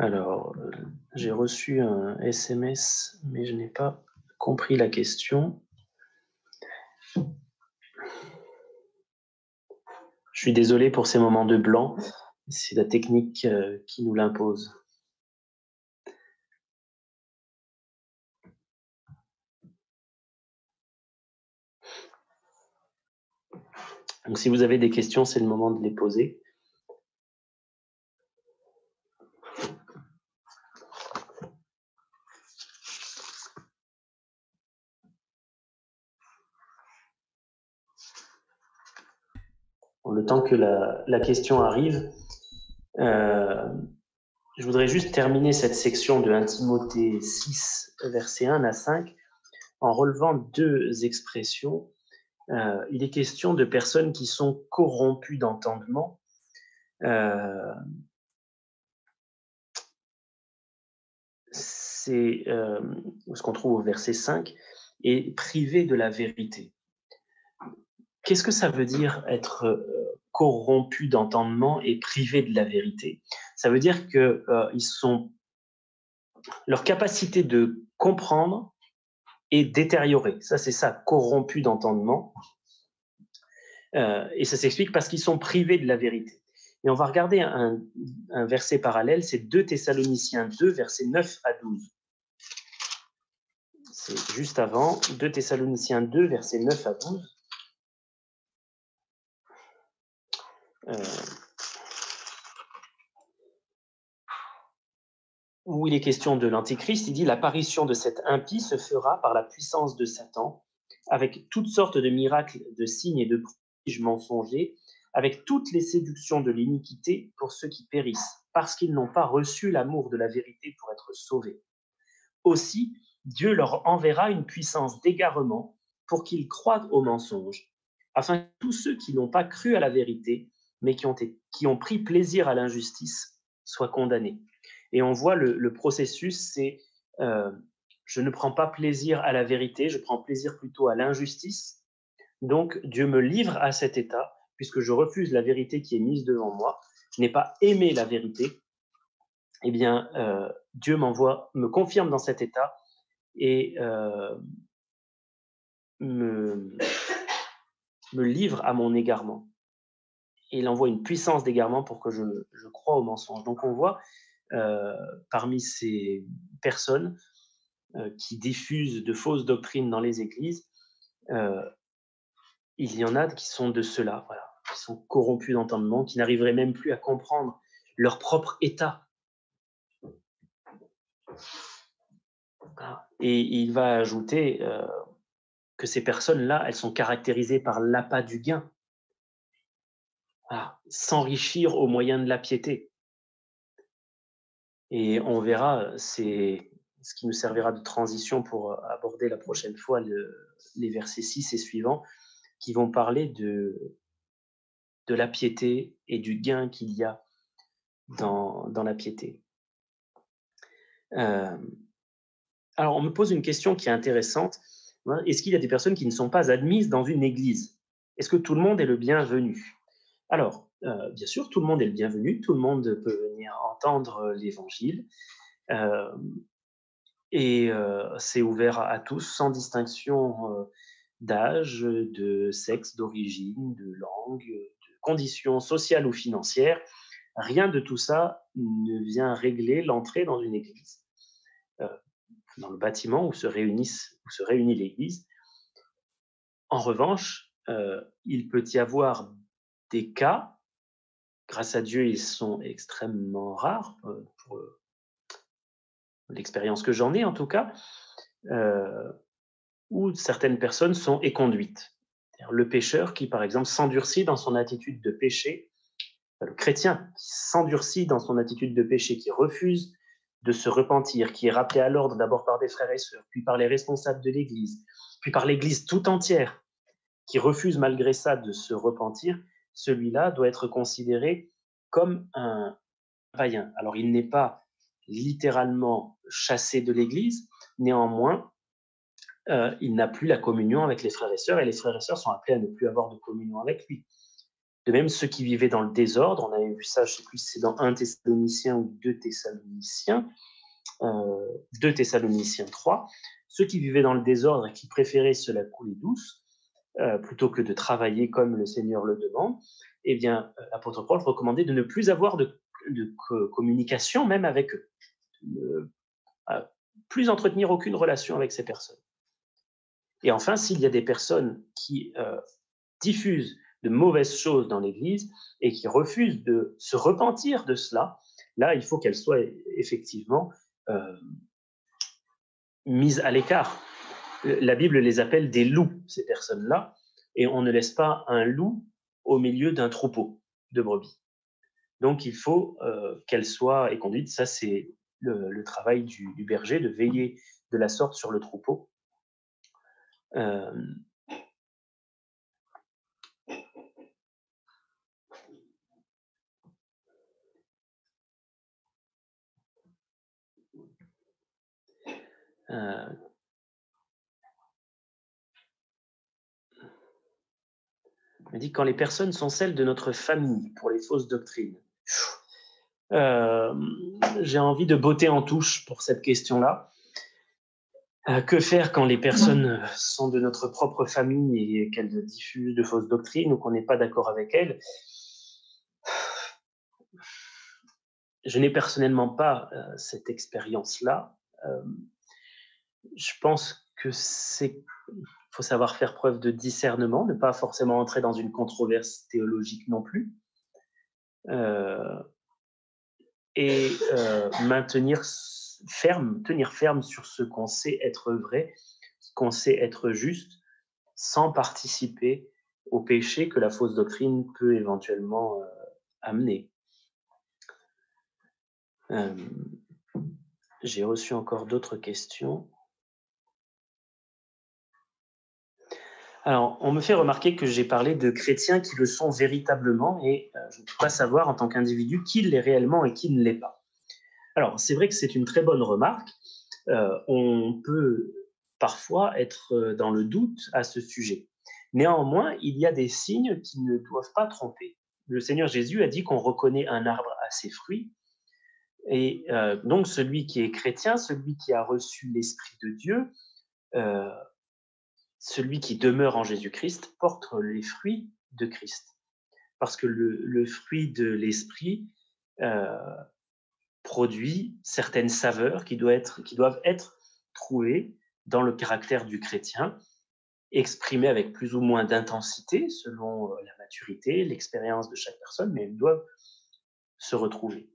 S1: Alors, j'ai reçu un SMS, mais je n'ai pas compris la question. Je suis désolé pour ces moments de blanc, c'est la technique qui nous l'impose. Donc si vous avez des questions, c'est le moment de les poser. Le temps que la question arrive, je voudrais juste terminer cette section de 1 Timothée 6, versets 1 à 5, en relevant 2 expressions. Il est question de personnes qui sont corrompues d'entendement. C'est ce qu'on trouve au verset 5, et privées de la vérité. Qu'est-ce que ça veut dire être corrompu d'entendement et privé de la vérité? Ça veut dire que leur capacité de comprendre est détériorée. Ça, c'est ça, corrompu d'entendement. Et ça s'explique parce qu'ils sont privés de la vérité. Et on va regarder un verset parallèle, c'est 2 Thessaloniciens 2, versets 9 à 12. C'est juste avant, 2 Thessaloniciens 2, versets 9 à 12. Où il est question de l'Antichrist, il dit l'apparition de cet impie se fera par la puissance de Satan, avec toutes sortes de miracles, de signes et de prodiges mensongers, avec toutes les séductions de l'iniquité pour ceux qui périssent, parce qu'ils n'ont pas reçu l'amour de la vérité pour être sauvés. Aussi, Dieu leur enverra une puissance d'égarement pour qu'ils croient au mensonge, afin que tous ceux qui n'ont pas cru à la vérité, mais qui ont pris plaisir à l'injustice, soient condamnés. Et on voit le processus, c'est je ne prends pas plaisir à la vérité, je prends plaisir plutôt à l'injustice. Donc Dieu me livre à cet état, puisque je refuse la vérité qui est mise devant moi, je n'ai pas aimé la vérité. Eh bien, Dieu me confirme dans cet état et me livre à mon égarement. Et il envoie une puissance d'égarement pour que je croie au mensonge. Donc on voit parmi ces personnes qui diffusent de fausses doctrines dans les églises, il y en a qui sont de ceux-là, voilà, qui sont corrompus d'entendement, qui n'arriveraient même plus à comprendre leur propre état. Et il va ajouter que ces personnes-là, elles sont caractérisées par l'appât du gain, s'enrichir au moyen de la piété. Et on verra, c'est ce qui nous servira de transition pour aborder la prochaine fois les versets 6 et suivants, qui vont parler de la piété et du gain qu'il y a dans la piété. Alors, on me pose une question qui est intéressante. Est-ce qu'il y a des personnes qui ne sont pas admises dans une église? Est-ce que tout le monde est le bienvenu? Alors, bien sûr, tout le monde est le bienvenu, tout le monde peut venir entendre l'évangile. Et c'est ouvert à tous, sans distinction d'âge, de sexe, d'origine, de langue, de conditions sociales ou financières. Rien de tout ça ne vient régler l'entrée dans une église, dans le bâtiment où se réunit l'église. En revanche, il peut y avoir des cas, grâce à Dieu, ils sont extrêmement rares, pour l'expérience que j'en ai en tout cas, où certaines personnes sont éconduites. Le pécheur qui, par exemple, s'endurcit dans son attitude de péché, le chrétien qui s'endurcit dans son attitude de péché, qui refuse de se repentir, qui est rappelé à l'ordre d'abord par des frères et sœurs, puis par les responsables de l'Église, puis par l'Église tout entière, qui refuse malgré ça de se repentir, celui-là doit être considéré comme un païen. Alors, il n'est pas littéralement chassé de l'Église, néanmoins, il n'a plus la communion avec les frères et sœurs, et les frères et sœurs sont appelés à ne plus avoir de communion avec lui. De même, ceux qui vivaient dans le désordre, on avait vu ça, je ne sais plus si c'est dans 1 Thessaloniciens ou 2 Thessaloniciens, 2 Thessaloniciens 3, ceux qui vivaient dans le désordre et qui préféraient se la couler douce, plutôt que de travailler comme le Seigneur le demande, eh bien, l'apôtre Paul recommandait de ne plus avoir de communication même avec eux, ne plus entretenir aucune relation avec ces personnes. Et enfin, s'il y a des personnes qui diffusent de mauvaises choses dans l'Église et qui refusent de se repentir de cela, là, il faut qu'elles soient effectivement mises à l'écart. La Bible les appelle des loups, ces personnes-là, et on ne laisse pas un loup au milieu d'un troupeau de brebis. Donc, il faut qu'elles soient éconduites. Ça, c'est le travail du berger, de veiller de la sorte sur le troupeau. On dit quand les personnes sont celles de notre famille pour les fausses doctrines. J'ai envie de botter en touche pour cette question-là. Que faire quand les personnes sont de notre propre famille et qu'elles diffusent de fausses doctrines ou qu'on n'est pas d'accord avec elles? Je n'ai personnellement pas cette expérience-là. Je pense que faut savoir faire preuve de discernement, ne pas forcément entrer dans une controverse théologique non plus, et tenir ferme sur ce qu'on sait être vrai, ce qu'on sait être juste, sans participer au péché que la fausse doctrine peut éventuellement amener. J'ai reçu encore d'autres questions. Alors, on me fait remarquer que j'ai parlé de chrétiens qui le sont véritablement et je ne peux pas savoir en tant qu'individu qui l'est réellement et qui ne l'est pas. Alors, c'est vrai que c'est une très bonne remarque. On peut parfois être dans le doute à ce sujet. Néanmoins, il y a des signes qui ne doivent pas tromper. Le Seigneur Jésus a dit qu'on reconnaît un arbre à ses fruits. Et donc, celui qui est chrétien, celui qui a reçu l'Esprit de Dieu, celui qui demeure en Jésus-Christ, porte les fruits de Christ. Parce que le fruit de l'Esprit produit certaines saveurs qui doivent être trouvées dans le caractère du chrétien, exprimées avec plus ou moins d'intensité selon la maturité, l'expérience de chaque personne, mais elles doivent se retrouver.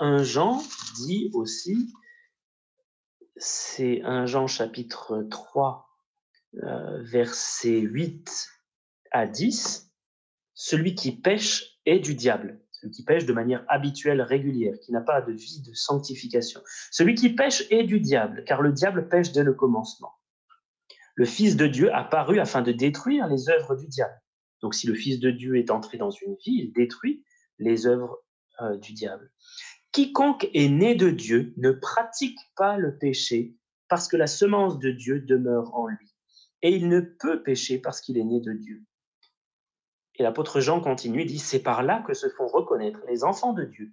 S1: 1 Jean dit aussi, c'est 1 Jean chapitre 3, versets 8 à 10, celui qui pêche est du diable, celui qui pêche de manière habituelle, régulière, qui n'a pas de vie de sanctification. Celui qui pêche est du diable, car le diable pêche dès le commencement. Le Fils de Dieu apparut afin de détruire les œuvres du diable. Donc si le Fils de Dieu est entré dans une vie, il détruit les œuvres du diable. Quiconque est né de Dieu ne pratique pas le péché parce que la semence de Dieu demeure en lui. Et il ne peut pécher parce qu'il est né de Dieu. Et l'apôtre Jean continue, dit, c'est par là que se font reconnaître les enfants de Dieu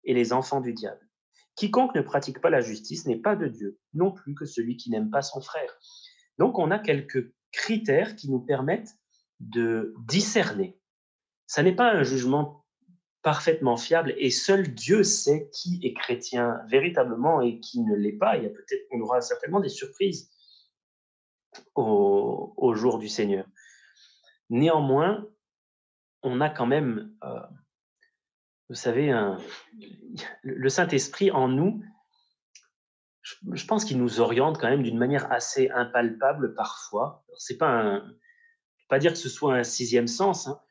S1: et les enfants du diable. Quiconque ne pratique pas la justice n'est pas de Dieu, non plus que celui qui n'aime pas son frère. Donc on a quelques critères qui nous permettent de discerner. Ça n'est pas un jugement parfaitement fiable et seul Dieu sait qui est chrétien véritablement et qui ne l'est pas. On aura certainement des surprises au jour du Seigneur. Néanmoins, on a quand même, vous savez, le Saint-Esprit en nous, je pense qu'il nous oriente quand même d'une manière assez impalpable parfois. C'est pas pas dire que ce soit un sixième sens, hein,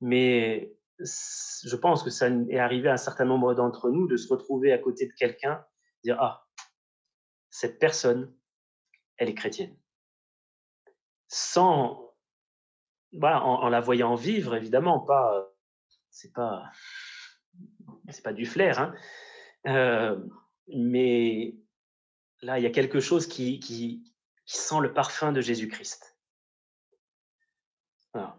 S1: mais je pense que ça est arrivé à un certain nombre d'entre nous de se retrouver à côté de quelqu'un, dire ah, cette personne, elle est chrétienne, sans, voilà, en la voyant vivre évidemment, pas, c'est pas du flair, hein, mais là il y a quelque chose qui sent le parfum de Jésus-Christ. Voilà.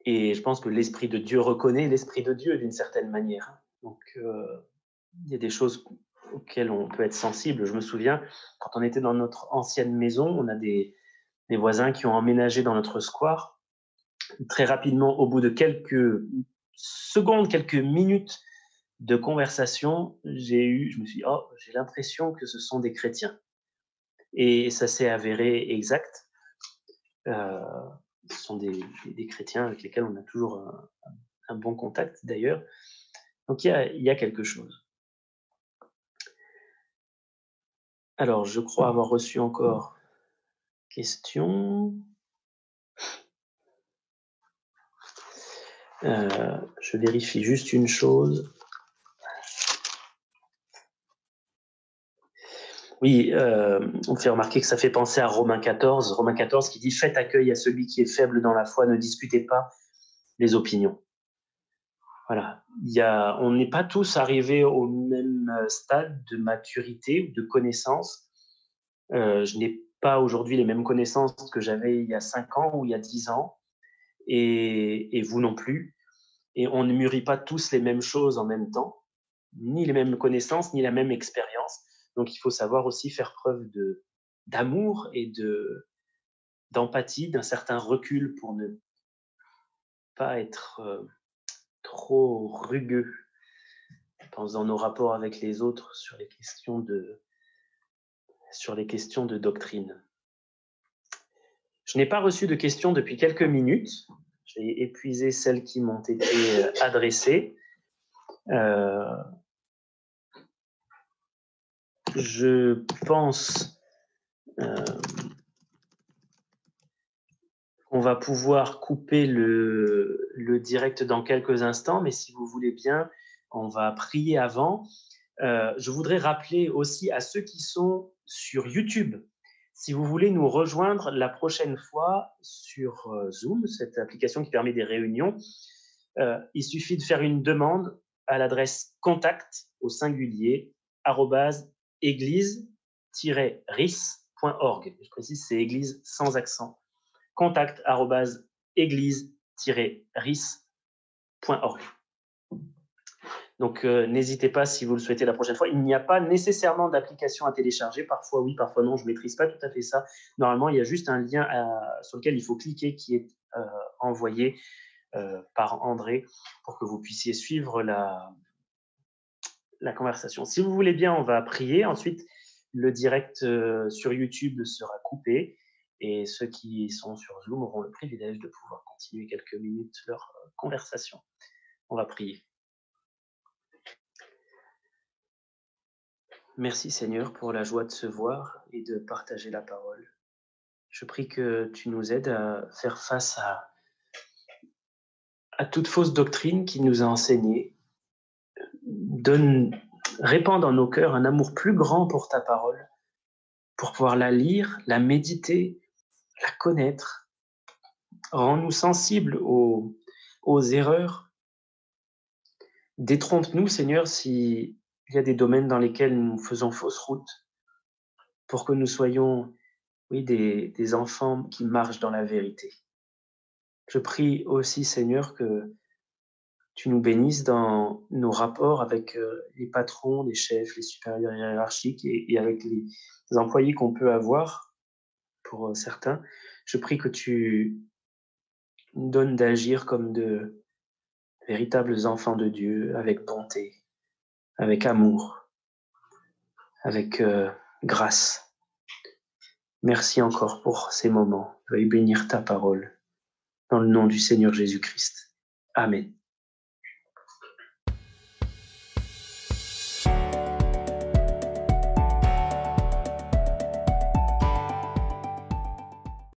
S1: Et je pense que l'Esprit de Dieu reconnaît l'Esprit de Dieu d'une certaine manière. Donc, il y a des choses auxquelles on peut être sensible. Je me souviens, quand on était dans notre ancienne maison, on a des voisins qui ont emménagé dans notre square. Très rapidement, au bout de quelques secondes, quelques minutes de conversation, je me suis dit, oh, j'ai l'impression que ce sont des chrétiens. Et ça s'est avéré exact. Ce sont des chrétiens avec lesquels on a toujours un bon contact d'ailleurs. Donc il y a quelque chose. Alors, je crois avoir reçu encore question. Je vérifie juste une chose. Oui, on me fait remarquer que ça fait penser à Romains 14 qui dit « Faites accueil à celui qui est faible dans la foi, ne discutez pas les opinions ». Voilà, on n'est pas tous arrivés au même stade de maturité ou de connaissance. Je n'ai pas aujourd'hui les mêmes connaissances que j'avais il y a 5 ans ou il y a 10 ans, et vous non plus. Et on ne mûrit pas tous les mêmes choses en même temps, ni les mêmes connaissances, ni la même expérience. Donc il faut savoir aussi faire preuve d'amour et d'empathie, d'un certain recul pour ne pas être trop rugueux, je pense, dans nos rapports avec les autres sur les questions de doctrine. Je n'ai pas reçu de questions depuis quelques minutes. J'ai épuisé celles qui m'ont été adressées. Je pense qu'on va pouvoir couper le direct dans quelques instants, mais si vous voulez bien, on va prier avant. Je voudrais rappeler aussi à ceux qui sont sur YouTube, si vous voulez nous rejoindre la prochaine fois sur Zoom, cette application qui permet des réunions, il suffit de faire une demande à l'adresse contact au singulier @église-ris.org. Je précise, c'est église sans accent. contact@église-ris.org. Donc, n'hésitez pas si vous le souhaitez la prochaine fois. Il n'y a pas nécessairement d'application à télécharger. Parfois oui, parfois non. Je ne maîtrise pas tout à fait ça. Normalement, il y a juste un lien sur lequel il faut cliquer qui est envoyé par André pour que vous puissiez suivre la conversation. Si vous voulez bien, on va prier. Ensuite, le direct sur YouTube sera coupé et ceux qui sont sur Zoom auront le privilège de pouvoir continuer quelques minutes leur conversation. On va prier. Merci Seigneur pour la joie de se voir et de partager la parole. Je prie que tu nous aides à faire face à toute fausse doctrine qui nous a enseignée. Répands dans nos cœurs un amour plus grand pour ta parole, pour pouvoir la lire, la méditer, la connaître. Rends-nous sensibles aux erreurs. Détrompe-nous, Seigneur, s'il y a des domaines dans lesquels nous faisons fausse route, pour que nous soyons, oui, des enfants qui marchent dans la vérité. Je prie aussi, Seigneur, que tu nous bénisses dans nos rapports avec les patrons, les chefs, les supérieurs hiérarchiques et avec les employés qu'on peut avoir pour certains. Je prie que tu nous donnes d'agir comme de véritables enfants de Dieu, avec bonté, avec amour, avec grâce. Merci encore pour ces moments. Veuille bénir ta parole. Dans le nom du Seigneur Jésus-Christ. Amen.